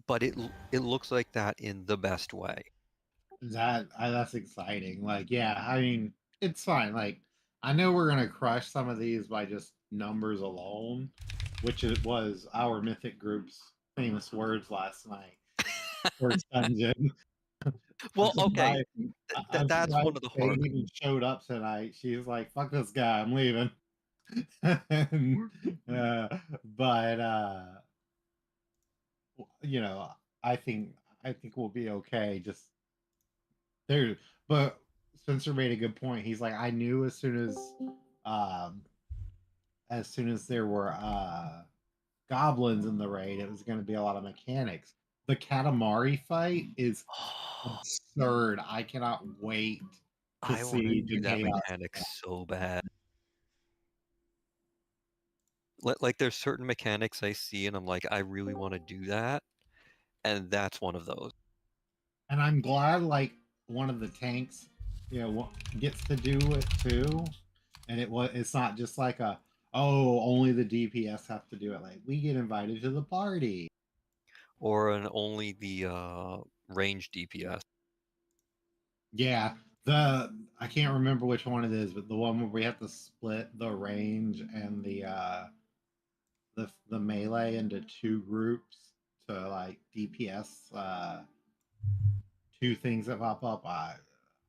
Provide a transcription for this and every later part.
but it looks like that in the best way. That's exciting. Like, yeah, I mean, it's fine. Like, I know we're gonna crush some of these by just numbers alone, which it was our Mythic group's famous words last night. First dungeon. I'm Well, okay, surprised. I'm that's one surprised of the Fade hard. even showed up tonight. She's like, "Fuck this guy, I'm leaving." And, but you know, I think we'll be okay. Just there, but Spencer made a good point. He's like, I knew um, as soon as there were goblins in the raid, it was going to be a lot of mechanics. The Katamari fight is absurd. I cannot wait to I want to see do the that chaos. mechanic so bad. Like there's certain mechanics I see and I'm like, I really want to do that, and that's one of those. And I'm glad like one of the tanks, gets to do it too. And it's not just like only the DPS have to do it. Like we get invited to the party. Or an only the range DPS. Yeah, I can't remember which one it is, but the one where we have to split the range and the melee into two groups to like DPS two things that pop up. I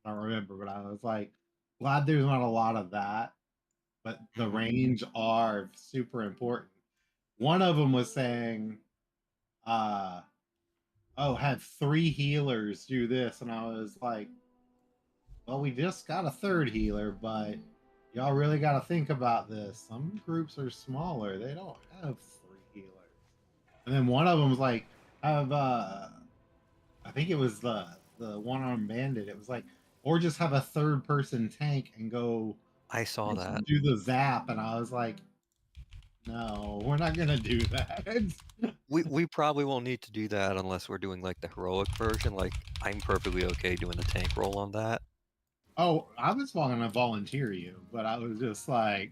don't remember, but I was like glad there's not a lot of that. But the range are super important. One of them was saying, uh, "Oh, have three healers do this," and I was like, "Well, we just got a third healer, but y'all really got to think about this. Some groups are smaller; they don't have three healers." And then one of them was like, "Have I think it was the one armed bandit. It was like, or just have a third person tank and go I saw that. do the zap." And I was like, "No, we're not gonna do that." We probably won't need to do that unless we're doing like the heroic version. Like I'm perfectly okay doing the tank roll on that. Oh, I was going to volunteer you, but I was just like,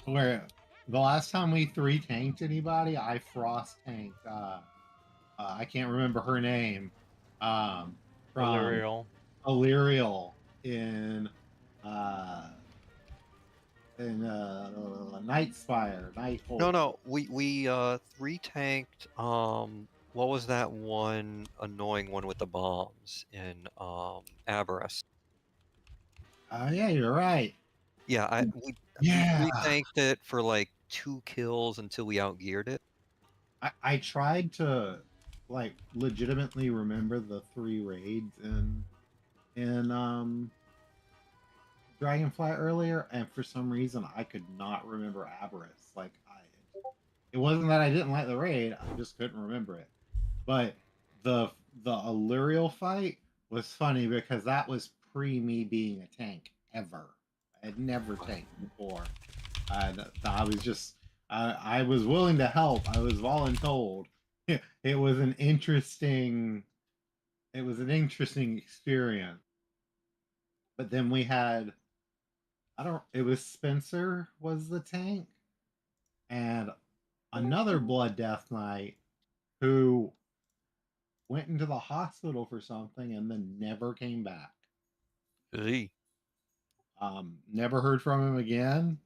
where the last time we three tanked anybody, I frost tanked. I can't remember her name. From Illyrial. Illyrial in uh Night Spire, No, Nighthold. no, we three tanked what was that one annoying one with the bombs in Avarice? Yeah, you're right. Yeah, we three Yeah, tanked it for like 2 kills until we outgeared it. I tried to like legitimately remember the three raids in Dragonfly earlier, and for some reason I could not remember Avarice. It wasn't that I didn't like the raid; I just couldn't remember it. But the Allurial fight was funny because that was pre me being a tank ever. I had never tanked before. I was just I was willing to help. I was voluntold. It was an interesting experience. But then we had I don't it was Spencer was the tank and another Blood Death Knight who went into the hospital for something and then never came back. Eey. Never heard from him again.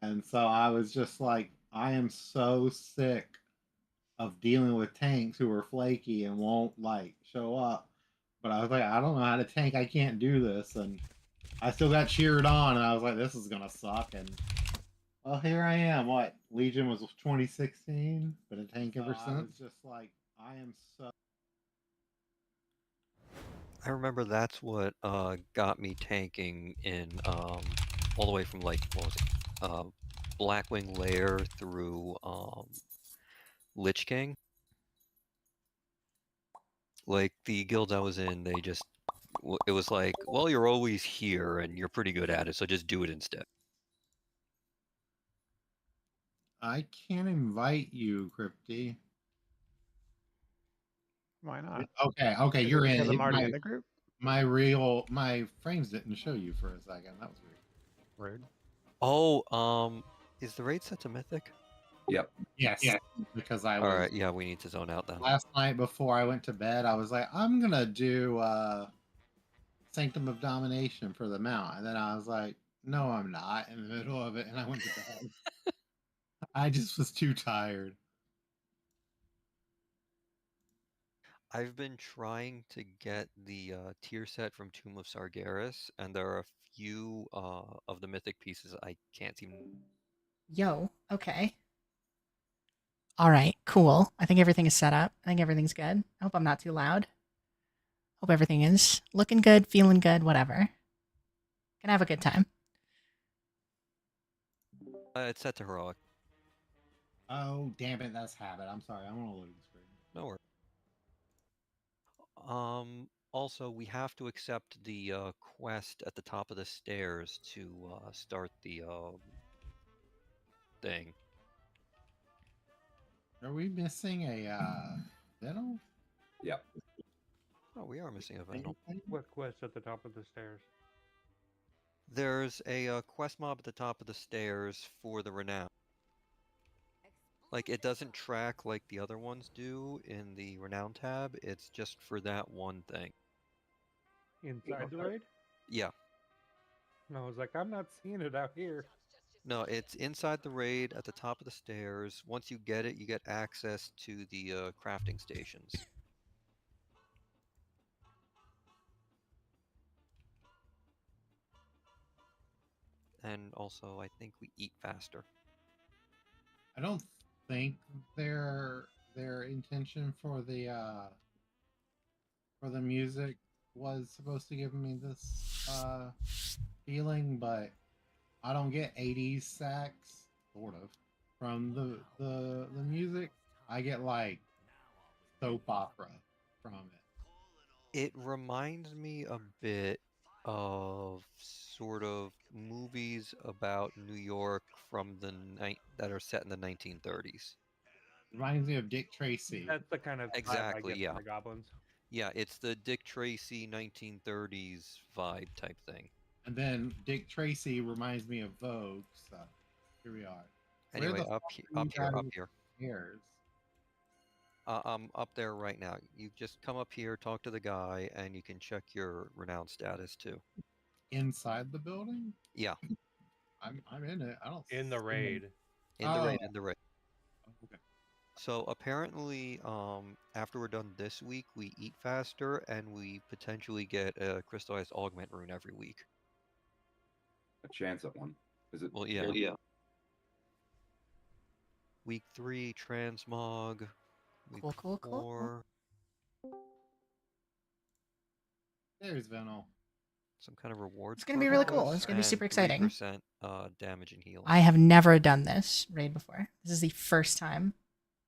And so I was just like, I am so sick of dealing with tanks who are flaky and won't like show up. But I was like, I don't know how to tank. I can't do this. And I still got cheered on, and I was like, this is gonna suck. And well, here I am. What Legion was 2016, been a tank ever since. I was just like, I am so. I remember that's what got me tanking in all the way from like what was it? Blackwing Lair through Lich King. Like the guilds I was in, they just it was like, well, you're always here and you're pretty good at it, so just do it instead. I can't invite you, Crypty. Why not? Okay, Is it you're because I'm in. already in the group? My frames didn't show you for a second. That was weird. Rude. Oh, is the raid set to mythic? Yep. Yes, because I All was right, yeah, we need to zone out then. last night before I went to bed. I was like, I'm gonna do Sanctum of Domination for the mount, and then I was like, no, I'm not in the middle of it, and I went to bed. I just was too tired. I've been trying to get the tier set from Tomb of Sargeras, and there are a few of the mythic pieces I can't seem. Yo, okay. All right, cool. I think everything is set up. I think everything's good. I hope I'm not too loud. Hope everything is looking good, feeling good, whatever. Gonna have a good time. It's set to heroic. Oh, damn it, that's habit. I'm sorry. I'm on a loading screen. No worries. Also, we have to accept the quest at the top of the stairs to start the thing. Are we missing a Venom? Yep. Oh, we are missing a Venom. What quest at the top of the stairs? There's a quest mob at the top of the stairs for the renown. Like, it doesn't track like the other ones do in the renown tab. It's just for that one thing. Inside the raid? Yeah. And I was like, I'm not seeing it out here. No, it's inside the raid at the top of the stairs. Once you get it, you get access to the crafting stations. And also, I think we eat faster. I don't think their intention for the music was supposed to give me this feeling, but I don't get 80s sax, sort of, from the music. I get like soap opera from it. It reminds me a bit of sort of movies about New York from the that are set in the 1930s. Reminds me of Dick Tracy. That's the kind of vibe I Exactly, get yeah. from the goblins. Yeah, it's the Dick Tracy 1930s vibe type thing. And then Dick Tracy reminds me of Vogue, so here we are. Anyway, Where the up here. Hairs? I'm up there right now. You just come up here, talk to the guy, and you can check your renown status too. Inside the building? Yeah. I'm in it. I don't In the see raid. In the raid. Okay. So apparently, after we're done this week, we eat faster, and we potentially get a crystallized augment rune every week. A chance at one. Is it? Well, yeah. Week 3, transmog. Week Cool. 4, There's Venal. some kind of reward. It's gonna be really cool. It's gonna be super exciting. 3% damage and healing. I have never done this raid before. This is the first time.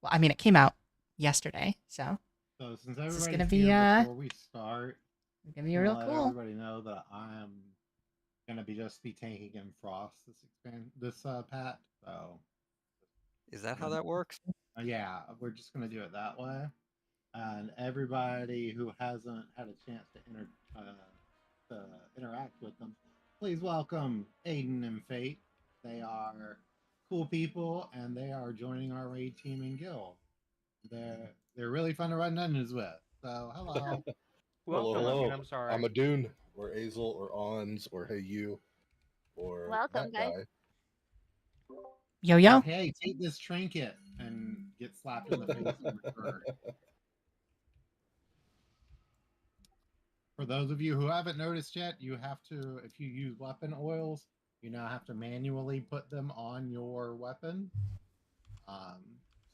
Well, I mean, it came out yesterday, so So since This is everybody's gonna be, here before we start, it's gonna be real let cool. everybody know that I am gonna be tanking in Frost this pat. So Is that how that works? yeah, we're just gonna do it that way. And everybody who hasn't had a chance to interact with them, please welcome Aiden and Fate. They are cool people, and they are joining our raid team in guild. They're really fun to run dungeons with. So hello. Welcome. Hello. I mean, I'm sorry. I'm a Dune, or Azel, or Ons, or Hey You, or Welcome, that guys. guy. Yo. Hey, take this trinket and get slapped in the face in return. For those of you who haven't noticed yet, you have to, if you use weapon oils, you now have to manually put them on your weapon.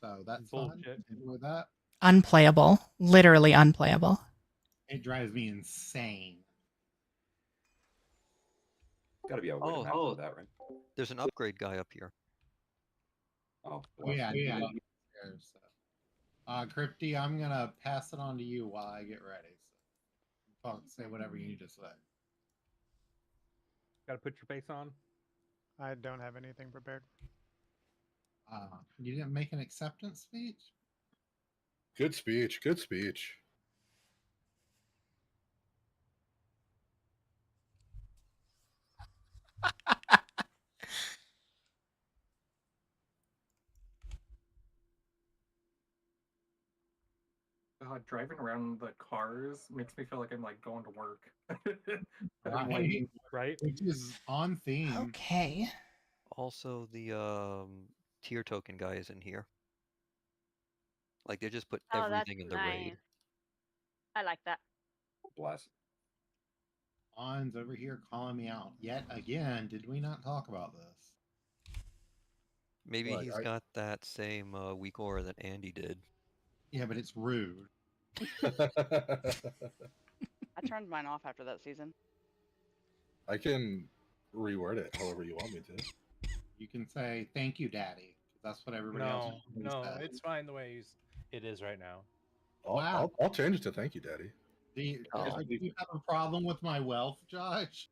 So that's fun. Bullshit. Enjoy that. Unplayable. Literally unplayable. It drives me insane. Got to be a way to master that, right? There's an upgrade guy up here. Oh, Yeah. Crypty, I'm gonna pass it on to you while I get ready. So say whatever you need to say. Got to put your face on. I don't have anything prepared. You didn't make an acceptance speech? Good speech. Good speech. driving around the cars makes me feel like I'm like going to work. Right. Right? Which is on theme. Okay. Also, the tier token guy is in here. Like they just put Oh, that's everything in the nice. raid. I like that. Bless. On's over here calling me out yet again. Did we not talk about this? Maybe What, he's I- got that same weak aura that Andy did. Yeah, but it's rude. I turned mine off after that season. I can reword it however you want me to. You can say thank you, Daddy. 'Cause that's what everybody else No, says. it's fine the way it is right now. Wow. I'll change it to thank you, Daddy. Do you, Oh. do you have a problem with my wealth, Josh?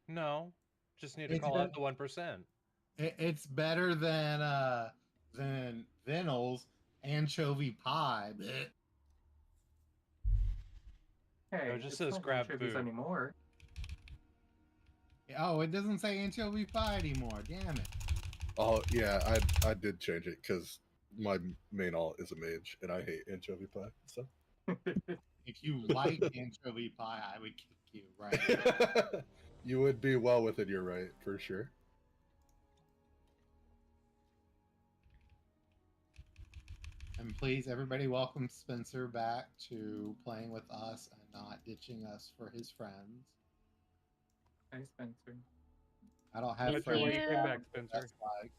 No, just need to It's call been- out the 1%. It's better than Vinyls anchovy pie. Blech. Hey, it just it's says not grab anchovies food. anymore. Oh, it doesn't say anchovy pie anymore. Damn it. Oh yeah, I did change it because my main alt is a mage and I hate anchovy pie. So If you like anchovy pie, I would kick you right. you would be well within your right for sure. And please, everybody, welcome Spencer back to playing with us and not ditching us for his friends. Hi, Spencer. I don't have Not friends. sure when you came you. back, Spencer. That's like,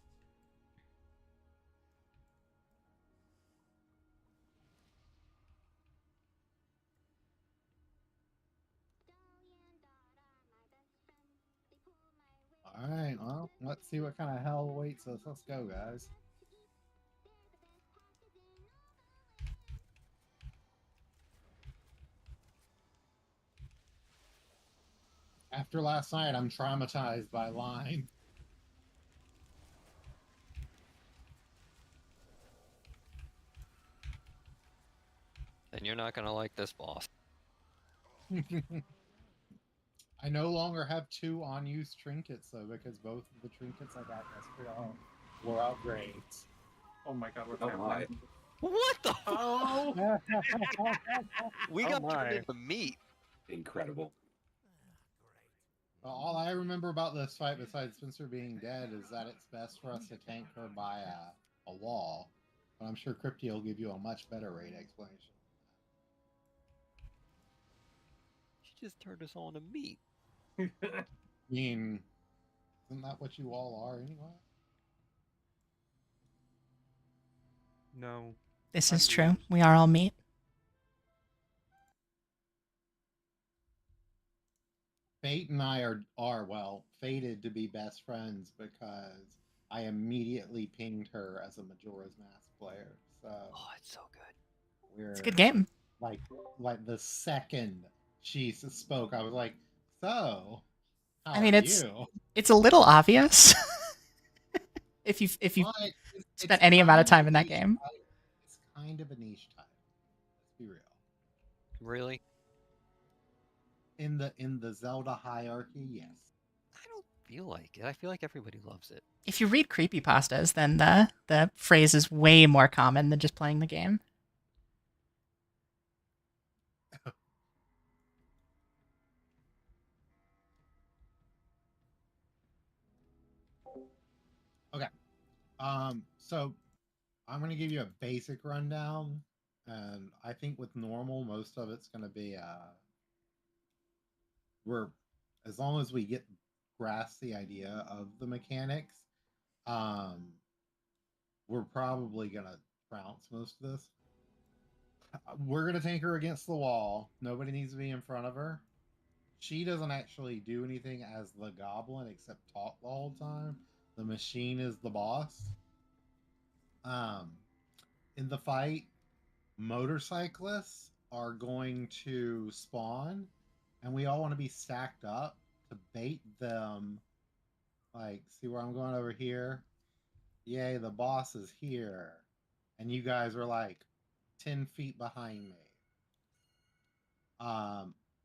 all right, well, let's see what kind of hell awaits us. Let's go, guys. After last night, I'm traumatized by line. And you're not gonna like this boss. I no longer have 2 unused trinkets though, because both of the trinkets I got yesterday were upgrades. Oh my god, what's Oh my. happening? What the? Oh! We Oh got turned my. into meat. Incredible. All I remember about this fight, besides Spencer being dead, is that it's best for us to tank her by a wall. But I'm sure Crypty will give you a much better raid explanation. She just turned us all into meat. I mean, isn't that what you all are anyway? No. This I'm is true. confused. We are all meat. Fate and I are well fated to be best friends because I immediately pinged her as a Majora's Mask player. So Oh, it's so good. we're It's a good game. like the second she spoke, I was like, "So, how I mean, are it's you?" it's a little obvious if you But it's spent any amount of kind time in a that niche game. type. It's kind of a niche type. Let's be real. Really? In the Zelda hierarchy, yes. I don't feel like it. I feel like everybody loves it. If you read creepypastas, then the phrase is way more common than just playing the game. Okay. So I'm gonna give you a basic rundown, and I think with normal, most of it's gonna be we're as long as we get grasp the idea of the mechanics, we're probably gonna trounce most of this. We're gonna tank her against the wall. Nobody needs to be in front of her. She doesn't actually do anything as the goblin except talk the whole time. The machine is the boss. In the fight, motorcyclists are going to spawn, and we all want to be stacked up to bait them. Like, see where I'm going over here? Yay, the boss is here. And you guys are like 10 feet behind me.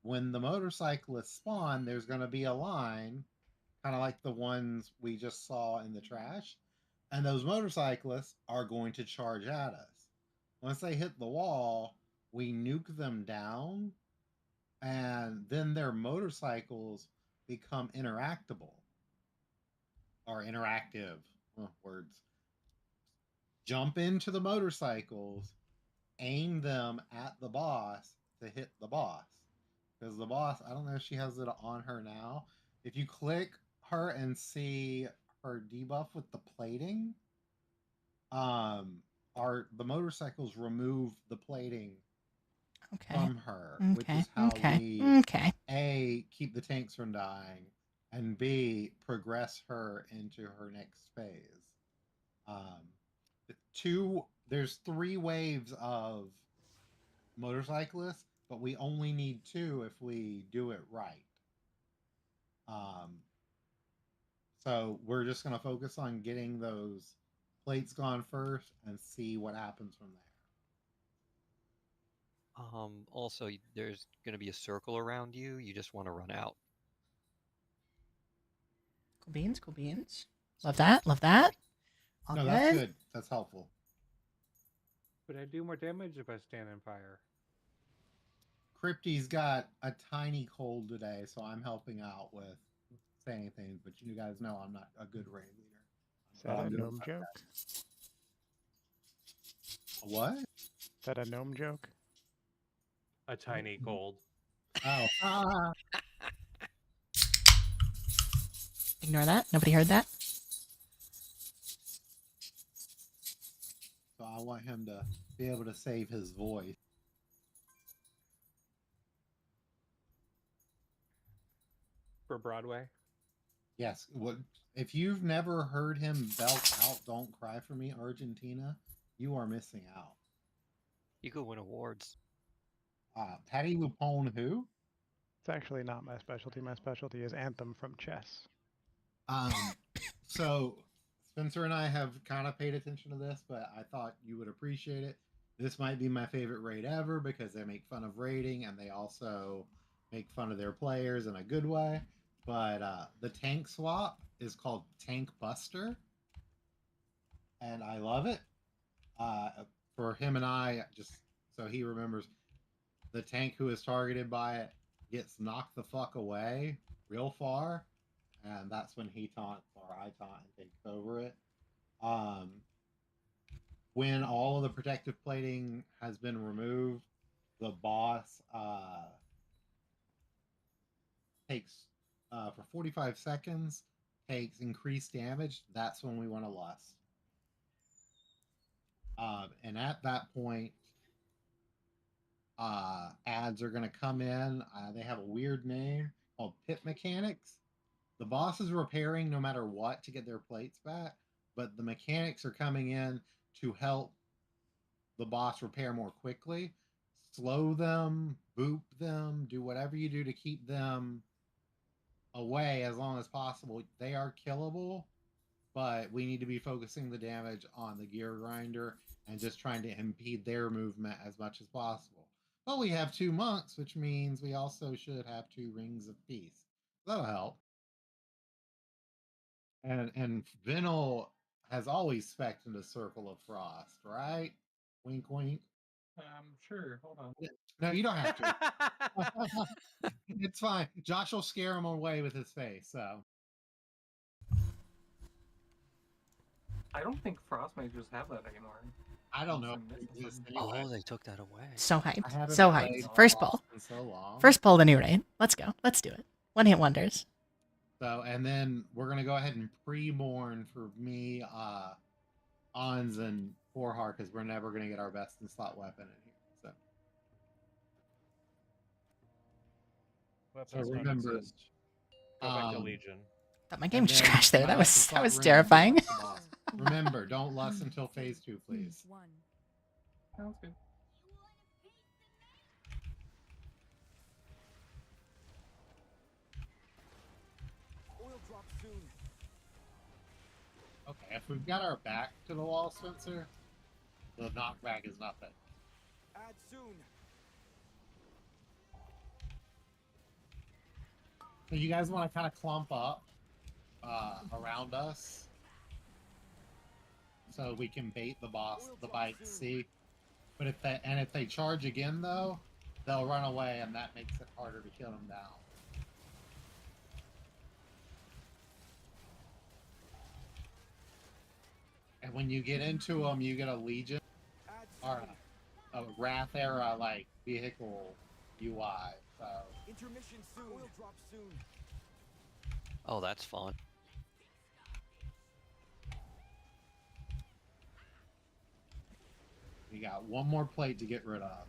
When the motorcyclists spawn, there's going to be a line, kind of like the ones we just saw in the trash. And those motorcyclists are going to charge at us. Once they hit the wall, we nuke them down, and then their motorcycles become interactable or interactive. Words. Jump into the motorcycles, aim them at the boss to hit the boss. Because the boss, I don't know if she has it on her now. If you click her and see her debuff with the plating, the motorcycles remove the plating Okay. from her, which Okay. is how Okay. we Okay. A, keep the tanks from dying, and B, progress her into her next phase. There's 3 waves of motorcyclists, but we only need 2 if we do it right. So we're just going to focus on getting those plates gone first and see what happens from there. Also, there's going to be a circle around you. You just want to run out. Cool beans. Cool beans. Love that. Love that. All No, good. that's good. That's helpful. But I do more damage if I stand in fire. Crypty's got a tiny cold today, so I'm helping out with saying things, but you guys know I'm not a good raid leader. Is that a good gnome about joke? that. What? Is that a gnome joke? A tiny cold. Oh. Ignore that. Nobody heard that. So I want him to be able to save his voice. For Broadway. Yes. What if you've never heard him belt out "Don't Cry for Me, Argentina"? You are missing out. You could win awards. Patty Lupone, who? It's actually not my specialty. My specialty is Anthem from chess. So Spencer and I have kind of paid attention to this, but I thought you would appreciate it. This might be my favorite raid ever because they make fun of raiding and they also make fun of their players in a good way. But the tank swap is called Tank Buster, and I love it. For him and I, just so he remembers, the tank who is targeted by it gets knocked the fuck away real far, and that's when he taunts or I taunt and take over it. When all of the protective plating has been removed, the boss takes for 45 seconds takes increased damage. That's when we want to lust. And at that point, ads are going to come in. They have a weird name called Pit Mechanics. The boss is repairing no matter what to get their plates back, but the mechanics are coming in to help the boss repair more quickly. Slow them, boop them, do whatever you do to keep them away as long as possible. They are killable, but we need to be focusing the damage on the gear grinder and just trying to impede their movement as much as possible. But we have 2 monks, which means we also should have 2 rings of peace. That'll help. And Vinal has always spec'd in a circle of frost, right? Wink, wink. Sure. Hold on. No, you don't have to. It's fine. Josh will scare him away with his face. So I don't think frost mages have that anymore. I don't know. Unless I'm If it missing exists something. anyway. Oh, they took that away. So I hyped. haven't So played hyped. First Frost pull. in so long. First pull the new raid. Let's go. Let's do it. One hit wonders. So, and then we're gonna go ahead and pre-mourn for me, Ons and Forhar, because we're never gonna get our best in slot weapon in here. So, Weapons don't remember, exist. Go back to um, Legion. Thought my game just then crashed there. my That best in was slot ring is terrifying. the boss. Remember, don't lust until phase 2, please. Sounds good. Okay, if we've got our back to the wall, Spencer, the knockback is nothing. Add soon. So you guys want to kind of clump up around us so we can bait the boss, the bite C. But if they charge again though, they'll run away, and that makes it harder to kill them down. And when you get into them, you get a Legion Add or a Wrath era like vehicle UI. So intermission soon. Oil drop soon. Oh, that's fun. we got one more plate to get rid of.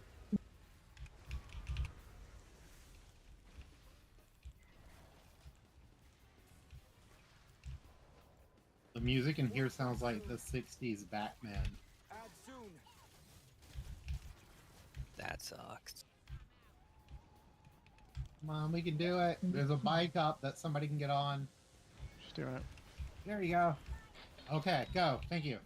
The music in here sounds like the 60s Batman. Add soon. That sucks. Come on, we can do it. There's a bike up that somebody can get on. Just doing it. There you go. Okay, go. Thank you.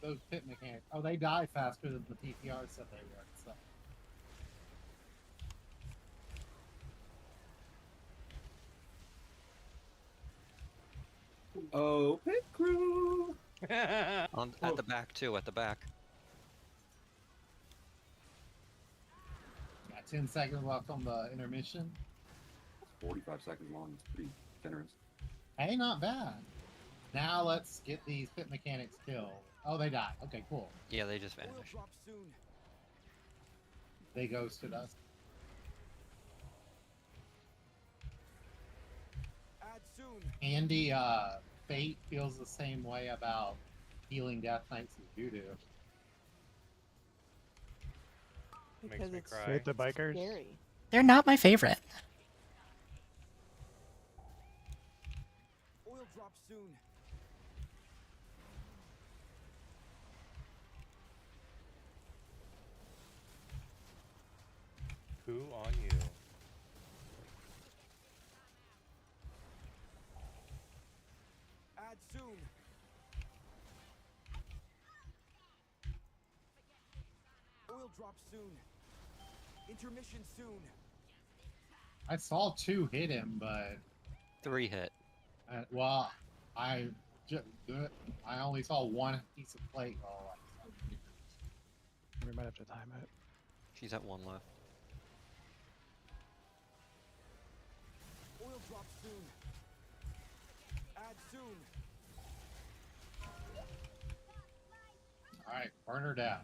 Those pit mechanics. Oh, they die faster than the TTR said they would. So. Oh, pit crew. At the back too. At the back. Got 10 seconds left on the intermission. 45 seconds long. It's pretty generous. Hey, not bad. Now let's get these pit mechanics killed. Oh, they died. Okay, cool. Yeah, they just Oil vanished. drop soon. They ghosted us. Add soon. Andy, Fate feels the same way about healing Death Knights as you do. Makes Because me it's cry. Hit the bikers. scary. They're not my favorite. Oil drop soon. Who on you? Add soon. Oil drop soon. Intermission soon. I saw 2 hit him, but 3 hit. well, I only saw 1 piece of plate. We might have to time it. She's at 1 left. Oil drop soon. Add soon. All right, burn her down.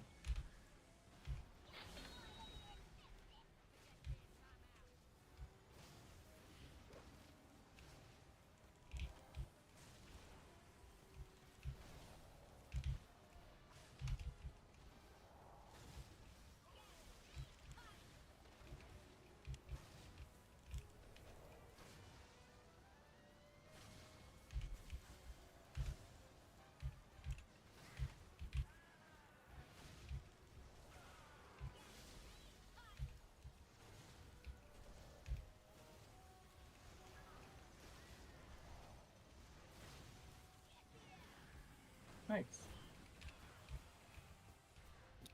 Nice.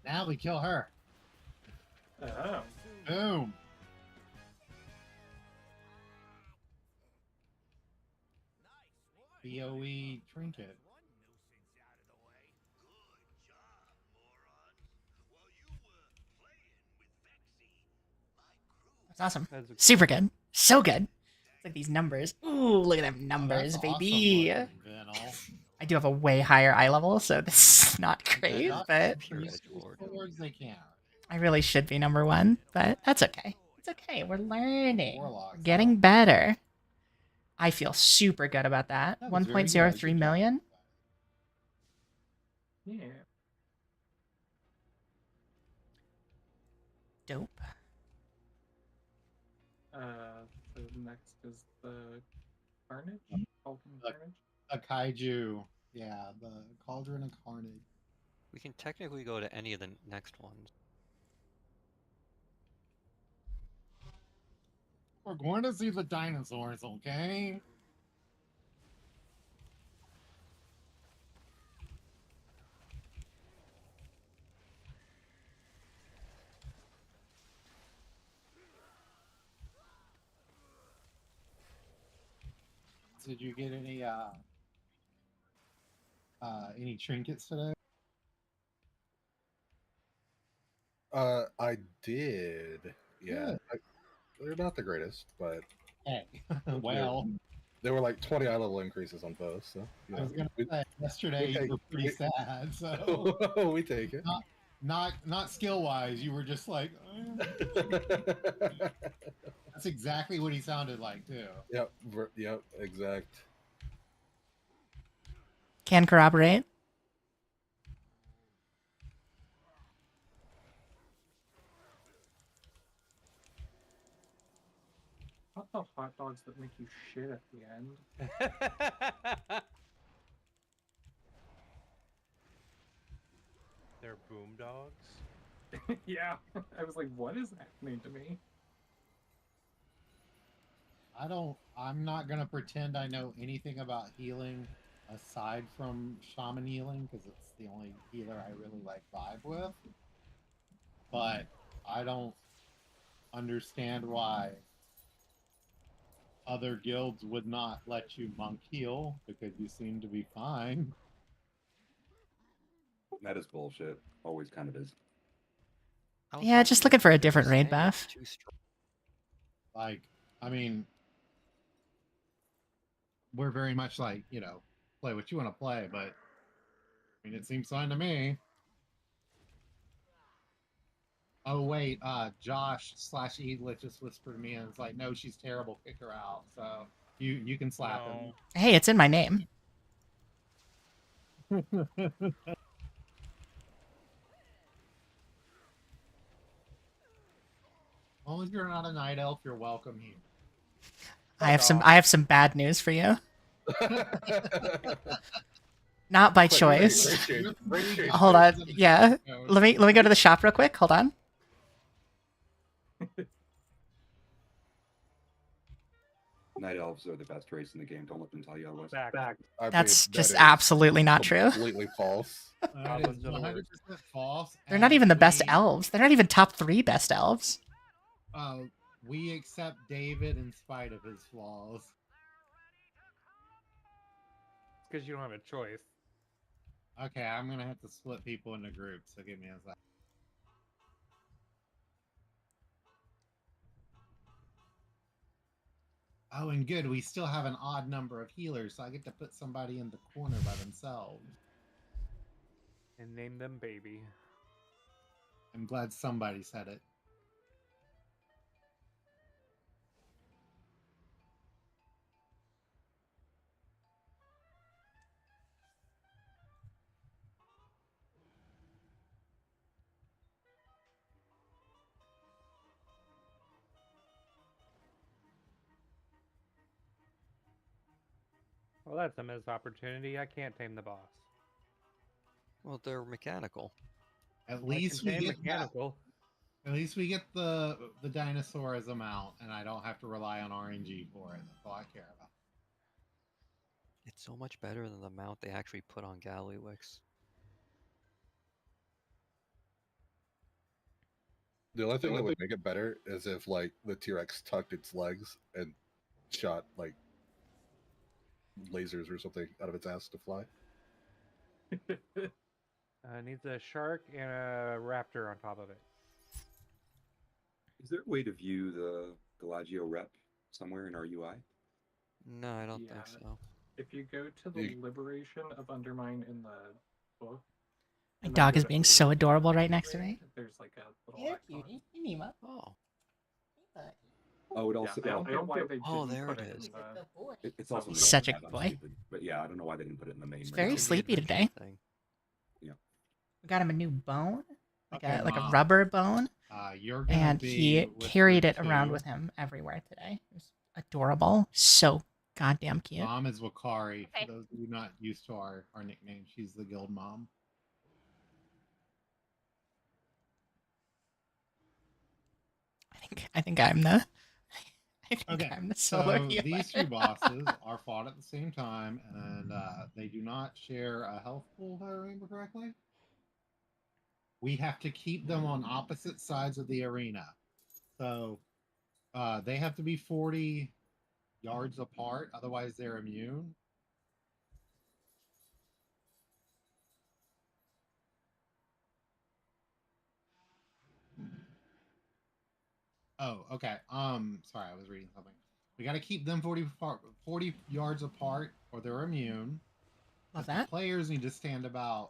Now we kill her. Oh. Boom. BOE trinket. That's awesome. That's a Super good. So good. It's like these numbers. Ooh, look at them numbers, That's baby. awesome looking, Vinyl. I do have a way higher eye level, so this is not great, Not but Pure use edgelord. swords they can't. I really should be number 1, but that's okay. It's okay. We're learning. Warlocks, We're getting huh? better. I feel super good about that. That was very good. 1.03 Good job. million. Yeah. Dope. So next is the Carnage. Vulcan The- Carnage. A kaiju. Yeah, the Cauldron of Carnage. We can technically go to any of the next ones. We're going to see the dinosaurs, okay? did you get any trinkets today? I did. Yeah, they're not the greatest, but Hey, well, there were like 20 eye level increases on both. So I was gonna say yesterday you were pretty sad. So we take it. Not skill wise, you were just like. That's exactly what he sounded like too. Yep, exact. Can corroborate. What the hot dogs that make you shit at the end? They're boom dogs. Yeah, I was like, what is happening to me? I'm not gonna pretend I know anything about healing aside from shaman healing because it's the only healer I really like vibe with. But I don't understand why other guilds would not let you monk heal because you seem to be fine. That is bullshit. Always kind of is. Yeah, just looking for a different raid buff. Like, I mean, we're very much like, play what you want to play, but I mean, it seems fine to me. Oh wait, Josh / Eaglet just whispered to me and it's like, no, she's terrible, kick her out. So you can slap him. Hey, it's in my name. As long as you're not a night elf, you're welcome here. I have some bad news for you. Not by choice. Great Hold on. Yeah. Let me go to the shop real quick. Hold on. Night elves are the best race in the game. Don't let them tell you otherwise. That's just absolutely not true. Completely false. That is 100% false. They're not even the best elves. They're not even top 3 best elves. We accept David in spite of his flaws. It's because you don't have a choice. Okay, I'm gonna have to split people into groups, so give me a sec. Oh, and good, we still have an odd number of healers, so I get to put somebody in the corner by themselves. And name them baby. I'm glad somebody said it. Well, that's a missed opportunity. I can't tame the boss. Well, they're mechanical. At least we get mechanical. At least we get the dinosaur as a mount, and I don't have to rely on RNG for it. That's all I care about. It's so much better than the mount they actually put on Gallywix. The only thing that would make it better is if like the T-Rex tucked its legs and shot like lasers or something out of its ass to fly. Needs a shark and a raptor on top of it. Is there a way to view the Galagio rep somewhere in our UI? No, I don't think so. If you go to the Liberation of Undermine in the book, My dog is being so adorable right next to me. there's like a little cutie. Hey, Nima. Oh. Oh, it also. I don't know why they Oh, didn't there put it it is. in the... It's also He's such a good boy. stupid, but yeah, I don't know why they didn't put it in the main. He's very sleepy today. Yeah. We got him a new bone, like Okay, a rubber bone, You're gonna and be he with carried group it around two. with him everywhere today. It was adorable, so goddamn cute. Mom is Wakari. For those of you not used to our nickname, she's the guild mom. I think I'm the. Okay, I'm the solo so healer. these two bosses are fought at the same time, and they do not share a health pool, if I remember correctly. We have to keep them on opposite sides of the arena. So they have to be 40, yards apart. Otherwise, they're immune. Oh, okay. Sorry, I was reading something. We got to keep them 40 yards apart, or they're immune. Love But that. the players need to stand about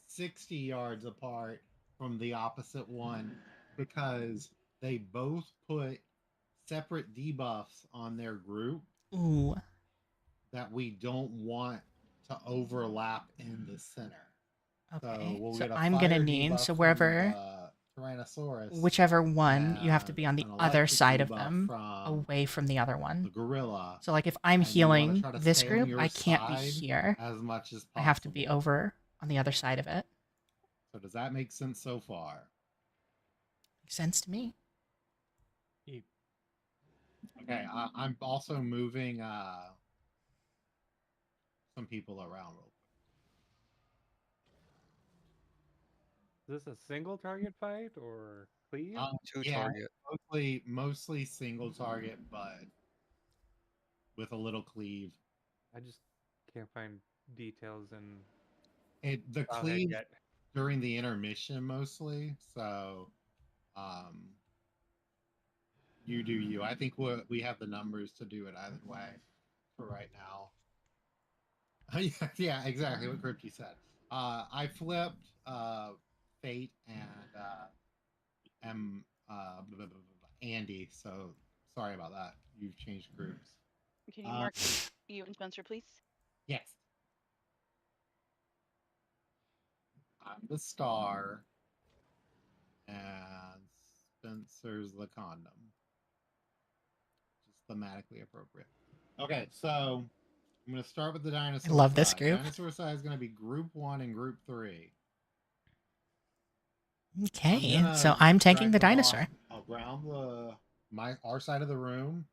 60 yards apart from the opposite one because they both put separate debuffs on their group Ooh. that we don't want to overlap in the center. Okay. we'll So get a I'm gonna fire need debuff so from wherever the Tyrannosaurus, whichever one you have to and be on the an other electric side of debuff them from away from the other the one. gorilla. So like if I'm And you want to healing try to this stay on group, your I can't be side here. as much as possible. I have to be over on the other side of it. So does that make sense so far? Makes sense to me. Okay, I'm also moving some people around real quick. Is this a single target fight or cleave? Two Yeah, target. mostly single target, but with a little cleave. I just can't find details in The Childhead cleave yet. during the intermission mostly. So, you do you. I think we have the numbers to do it either way for right now. Yeah, exactly what Crypty said. I flipped Fate and Andy. So sorry about that. You've changed groups. Can you mark you and Spencer, please? Yes. I'm the star, and Spencer's the condom. Just thematically appropriate. Okay, so I'm going to start with the dinosaur. I love side. this group. Dinosaur side is going to be group 1 and group 3. Okay, so I'm taking the dinosaur. Around our side of the room,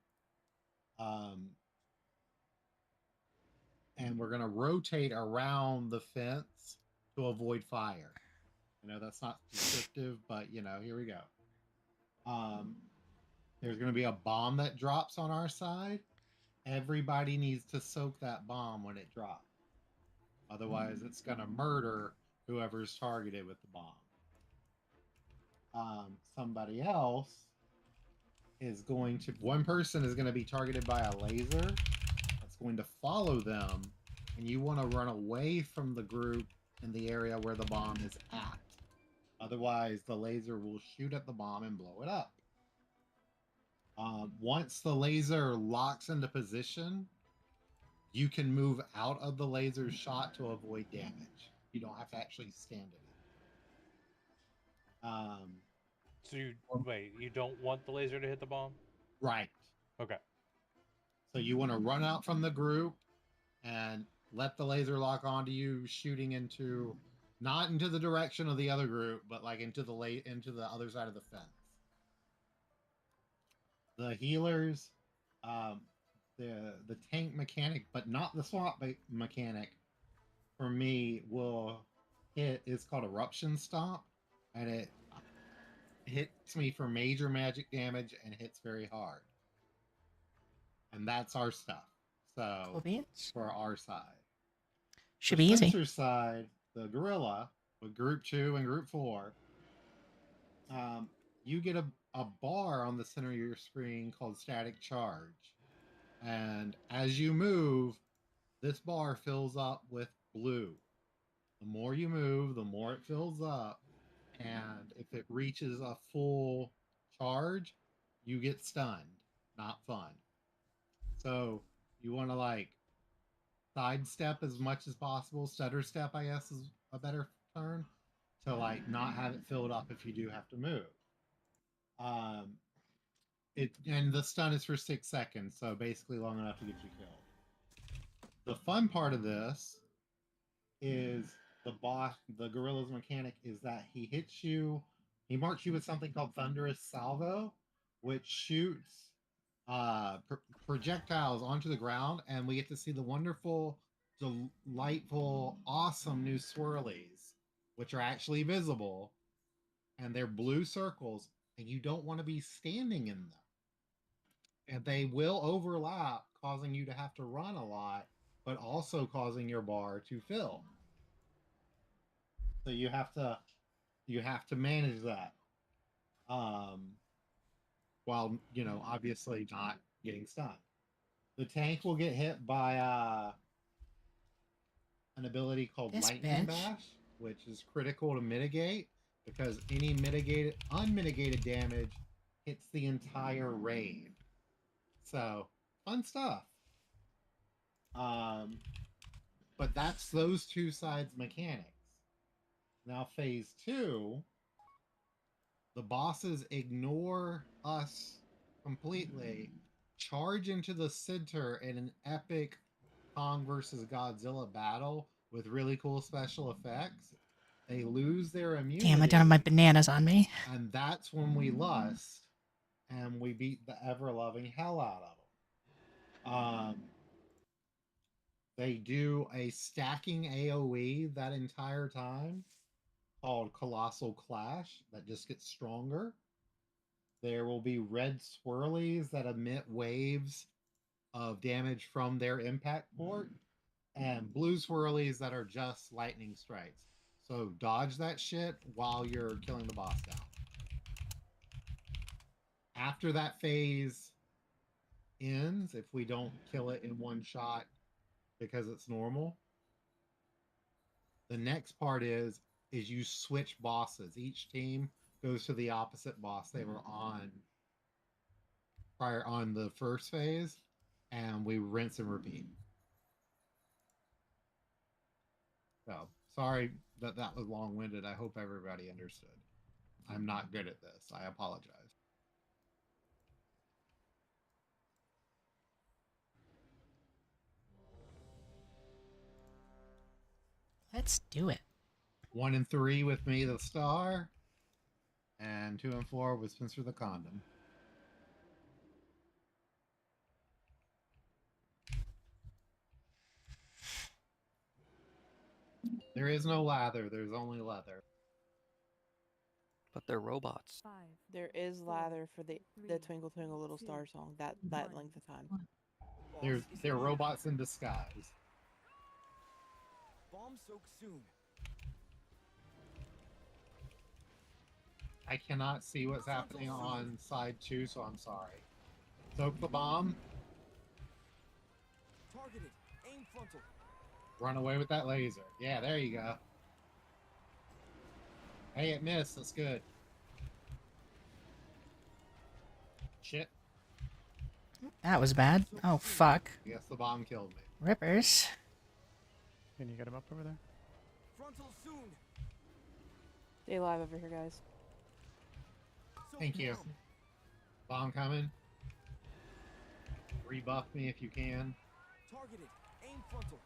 and we're gonna rotate around the fence to avoid fire. I know that's not descriptive, but here we go. There's gonna be a bomb that drops on our side. Everybody needs to soak that bomb when it drops. Otherwise, it's gonna murder whoever's targeted with the bomb. Somebody else one person is going to be targeted by a laser that's going to follow them, and you want to run away from the group in the area where the bomb is at. Otherwise, the laser will shoot at the bomb and blow it up. Once the laser locks into position, you can move out of the laser shot to avoid damage. You don't have to actually stand in it. So you don't want the laser to hit the bomb? Right. Okay. So you want to run out from the group and let the laser lock onto you, shooting not into the direction of the other group, but like into the other side of the fence. The healers, the tank mechanic, but not the swap mechanic, for me is called Eruption Stomp, and it hits me for major magic damage and hits very hard. And that's our stuff. So Cool beans. for our side. Should For be easy. Spencer's side, the gorilla with group 2 and group 4, you get a bar on the center of your screen called static charge. And as you move, this bar fills up with blue. The more you move, the more it fills up. And if it reaches a full charge, you get stunned. Not fun. So you want to sidestep as much as possible. Stutter step, I guess, is a better term, to not have it filled up if you do have to move. And the stun is for 6 seconds, so basically long enough to get you killed. The fun part of this is the gorilla's mechanic is that he marks you with something called Thunderous Salvo, which shoots projectiles onto the ground, and we get to see the wonderful, delightful, awesome new swirlies, which are actually visible, and they're blue circles, and you don't want to be standing in them. And they will overlap, causing you to have to run a lot, but also causing your bar to fill. So you have to manage that. While, you know, obviously not getting stunned. The tank will get hit by an ability called This Lightning bitch. Bash, which is critical to mitigate because any unmitigated damage hits the entire raid. So fun stuff. But that's those two sides mechanics. Now phase 2, the bosses ignore us completely, charge into the center in an epic Kong versus Godzilla battle with really cool special effects. They lose their immunity. Damn, I don't have my bananas on me. And that's when we lust and we beat the ever-loving hell out of them. They do a stacking AoE that entire time called Colossal Clash that just gets stronger. There will be red swirlies that emit waves of damage from their impact port, and blue swirlies that are just lightning strikes. So dodge that shit while you're killing the boss down. After that phase ends, if we don't kill it in one shot because it's normal, the next part is you switch bosses. Each team goes to the opposite boss they were on prior on the first phase, and we rinse and repeat. So sorry that was long-winded. I hope everybody understood. I'm not good at this. I apologize. Let's do it. 1 and 3 with me, the star, and 2 and 4 with Spencer the condom. There is no lather. There's only leather. But they're robots. There is lather for the Twinkle Twinkle Little Star song. That length of time. They're robots in disguise. Bomb soak soon. I cannot see what's happening on side 2, so I'm sorry. Soak the bomb. Targeted. Aim frontal. Run away with that laser. Yeah, there you go. Hey, it missed. That's good. Shit. That was bad. Oh, fuck. I guess the bomb killed me. Rippers. Can you get him up over there? Frontal soon. Stay alive over here, guys. Thank you. Bomb coming. Rebuff me if you can. Targeted. Aim frontal.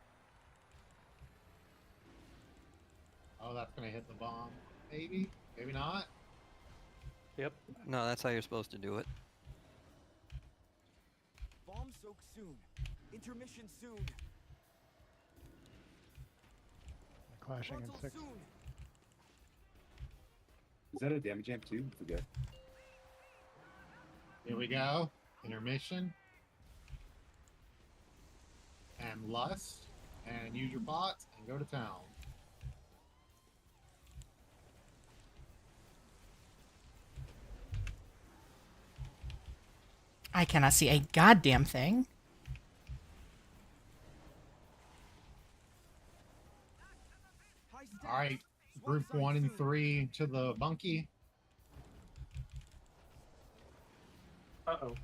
Oh, that's gonna hit the bomb. Maybe. Maybe not. Yep. No, that's how you're supposed to do it. Bomb soak soon. Intermission soon. Clashing in Frontal 6. soon. Is that a damage amp too? I forget. Here we go. Intermission. And lust. And use your bots and go to town. I cannot see a goddamn thing. All right, group 1 and 3 to the bunkie. Uh-oh. Okay,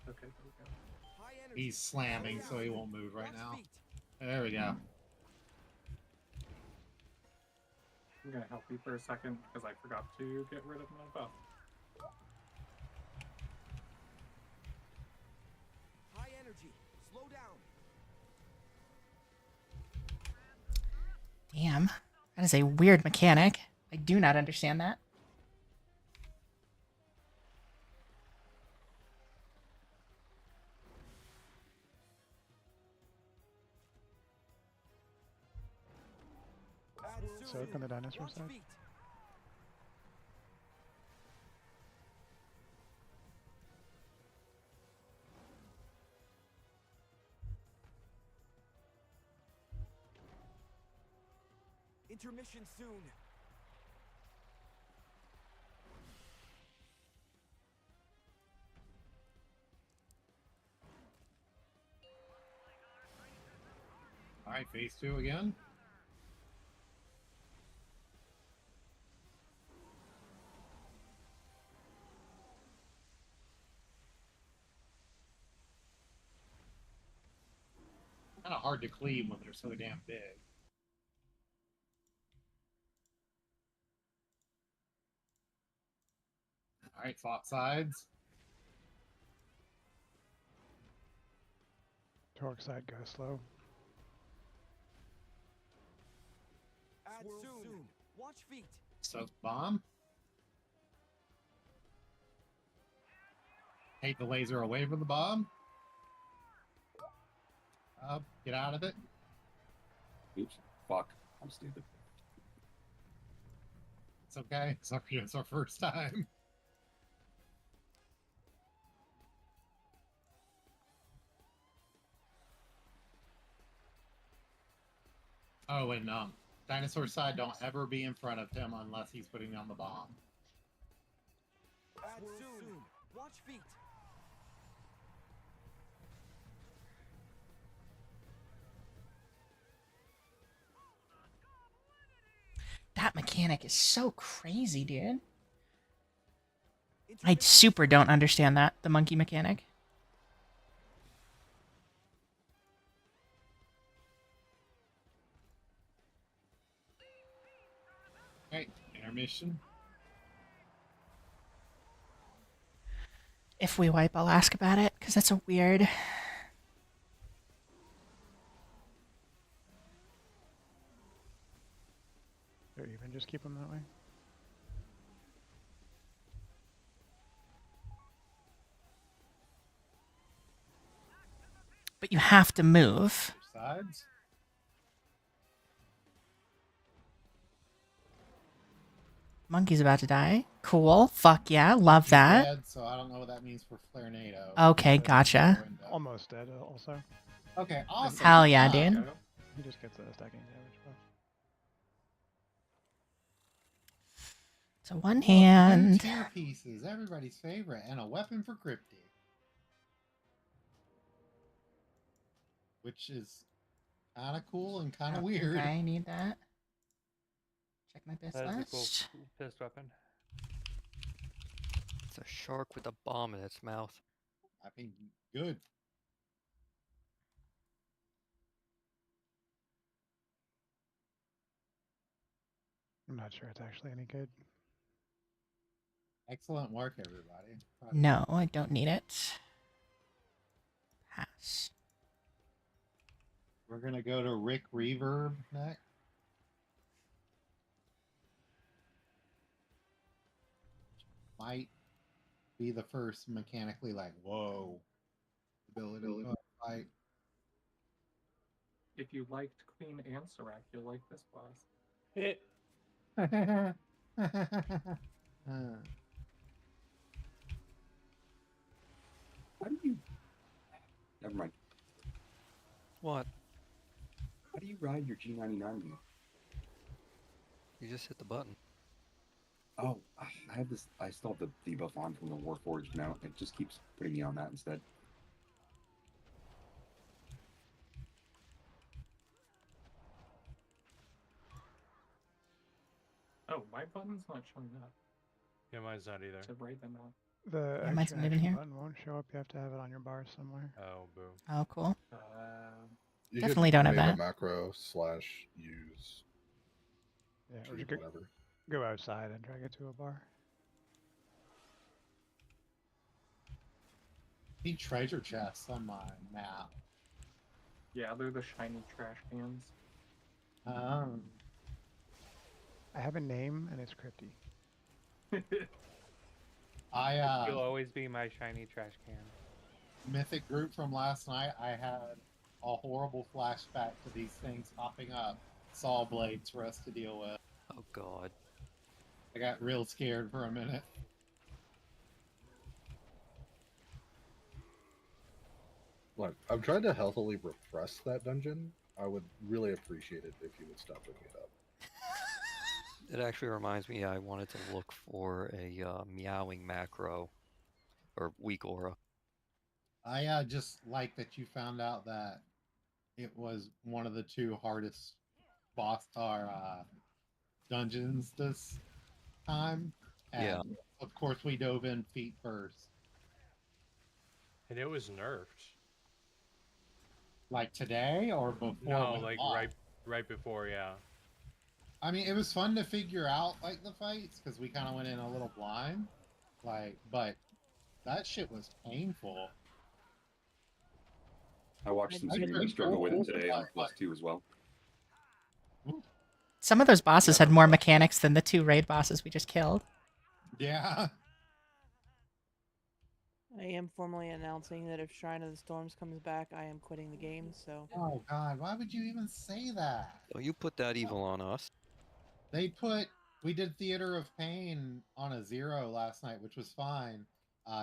there we go. High energy. He's slamming, so he won't move right now. There we go. I'm gonna help you for a second because I forgot to get rid of my buff. High energy. Slow down. Damn. That is a weird mechanic. I do not understand that. Add soon. Soak on the dinosaur Watch side. feet. Intermission soon. All right, phase 2 again. Kind of hard to cleave when they're so damn big. All right, swap sides. Torque side go slow. Add soon. Watch feet. So bomb. Take the laser away from the bomb. Get out of it. Oops. Fuck. I'm stupid. It's okay. It's our first time. Oh, and dinosaur side, don't ever be in front of him unless he's putting down the bomb. Add soon. Watch feet. That mechanic is so crazy, dude. I super don't understand that, the monkey mechanic. Right, intermission. If we wipe, I'll ask about it, because that's a weird... Or even just keep them that way. But you have to move. Sides. Monkey's about to die. Cool. Fuck yeah. Love He's that. dead, so I don't know what that means for Flarenado. Okay, gotcha. Almost dead also. Okay, awesome. Hell yeah, Ah, dude. He just gets a stacking damage buff. So one Look, hand. new tier pieces, everybody's favorite, and a weapon for Cryptic. Which is kind of cool and kind of weird. I need that. Check my biz That is a cool list. fist weapon. It's a shark with a bomb in its mouth. I mean, good. I'm not sure it's actually any good. Excellent work, everybody. No, I don't need it. Pass. We're gonna go to Rick Reverb next. Might be the first mechanically like whoa ability to fight. If you liked Queen and Serac, you'll like this boss. How do you? Never mind. What? How do you ride your G99? You just hit the button. Oh, I have this. I still have the debuff on from the Warforged mount. It just keeps putting me on that instead. Oh, my button's not showing up Yeah, mine's not either. to write them out. The Yeah, mine's extra not even action here. button won't show up. You have to have it on your bar somewhere. Oh, boo. Oh, cool. You Definitely could don't have name that. a macro / use Yeah, or to just whatever. go outside and drag it to a bar. See treasure chests on my map. Yeah, they're the shiny trash cans. I have a name and it's Crypty. You'll always be my shiny trash can. Mythic group from last night, I had a horrible flashback to these things popping up. Saw blades for us to deal with. Oh god. I got real scared for a minute. Look, I'm trying to healthily repress that dungeon. I would really appreciate it if you would stop looking it up. It actually reminds me I wanted to look for a meowing macro or weak aura. I just like that you found out that it was one of the 2 hardest boss or dungeons this time, and Yeah. of course we dove in feet first. And it was nerfed. Like today or before? No, it went like live? right before, yeah. I mean, it was fun to figure out like the fights because we kind of went in a little blind, like, but that shit was painful. I watched some I streamers struggle with it today on Plus 2 as well. Some of those bosses Yeah, had more mechanics than the 2 raid bosses we just killed. Yeah. I am formally announcing that if Shrine of the Storms comes back, I am quitting the game. So. Oh God, why would you even say that? Oh, you put that evil on us. We did Theater of Pain on a 0 last night, which was fine.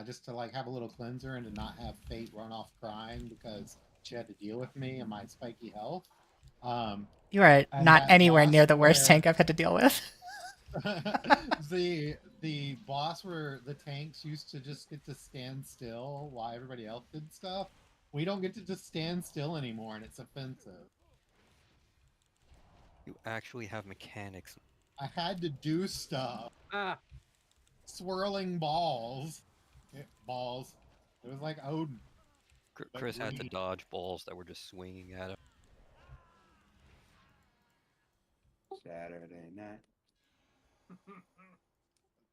Just to like have a little cleanser and to not have Fate run off crying because she had to deal with me and my spiky health. You are and not that anywhere boss near the worst where- tank I've had to deal with. the boss where the tanks used to just get to stand still while everybody else did stuff. We don't get to just stand still anymore, and it's offensive. You actually have mechanics. I had to do stuff. Ah, Swirling balls. Balls. It was like Odin. Chris had to green. dodge balls that were just swinging at him. Saturday night.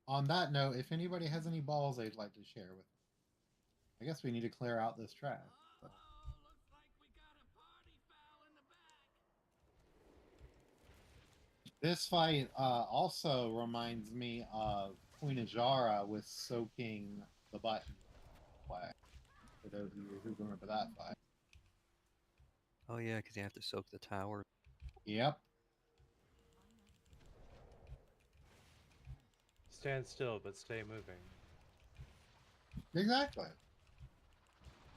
On that note, if anybody has any balls they'd like to share with me, I guess we need to clear out this trash. So. This fight also reminds me of Queen Ajara with soaking the button away. For those of you who remember that fight. Oh yeah, because you have to soak the tower. Yep. Stand still, but stay moving. Exactly.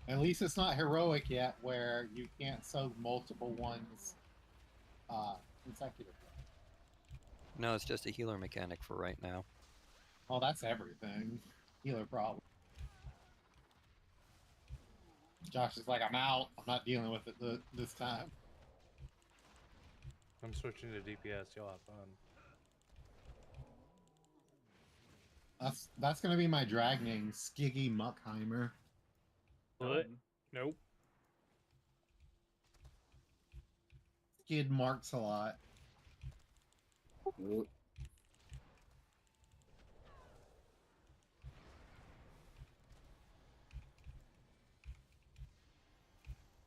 At least it's not heroic yet, where you can't soak multiple ones consecutively. No, it's just a healer mechanic for right now. Oh, that's everything. Healer problem. Josh is like, I'm out. I'm not dealing with it this time. I'm switching to DPS. You'll have fun. That's gonna be my drag name, Skiggy Muckheimer. What? Nope. Skid marks a lot.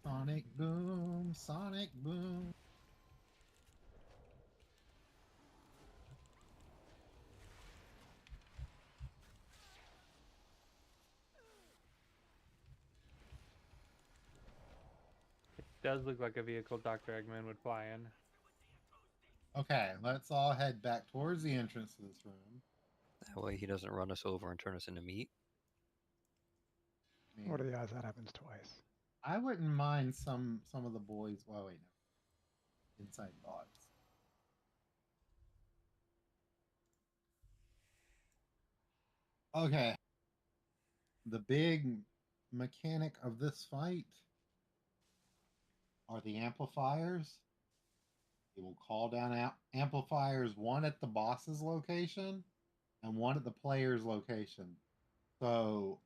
Sonic boom, sonic boom. it does look like a vehicle Dr. Eggman would fly in. Okay, let's all head back towards the entrance to this room. That way he doesn't run us over and turn us into meat. What are the odds that happens twice? I wouldn't mind some of the boys. Well, wait, no. Inside thoughts. Okay. The big mechanic of this fight are the amplifiers. It will call down amplifiers, one at the boss's location and one at the player's location. So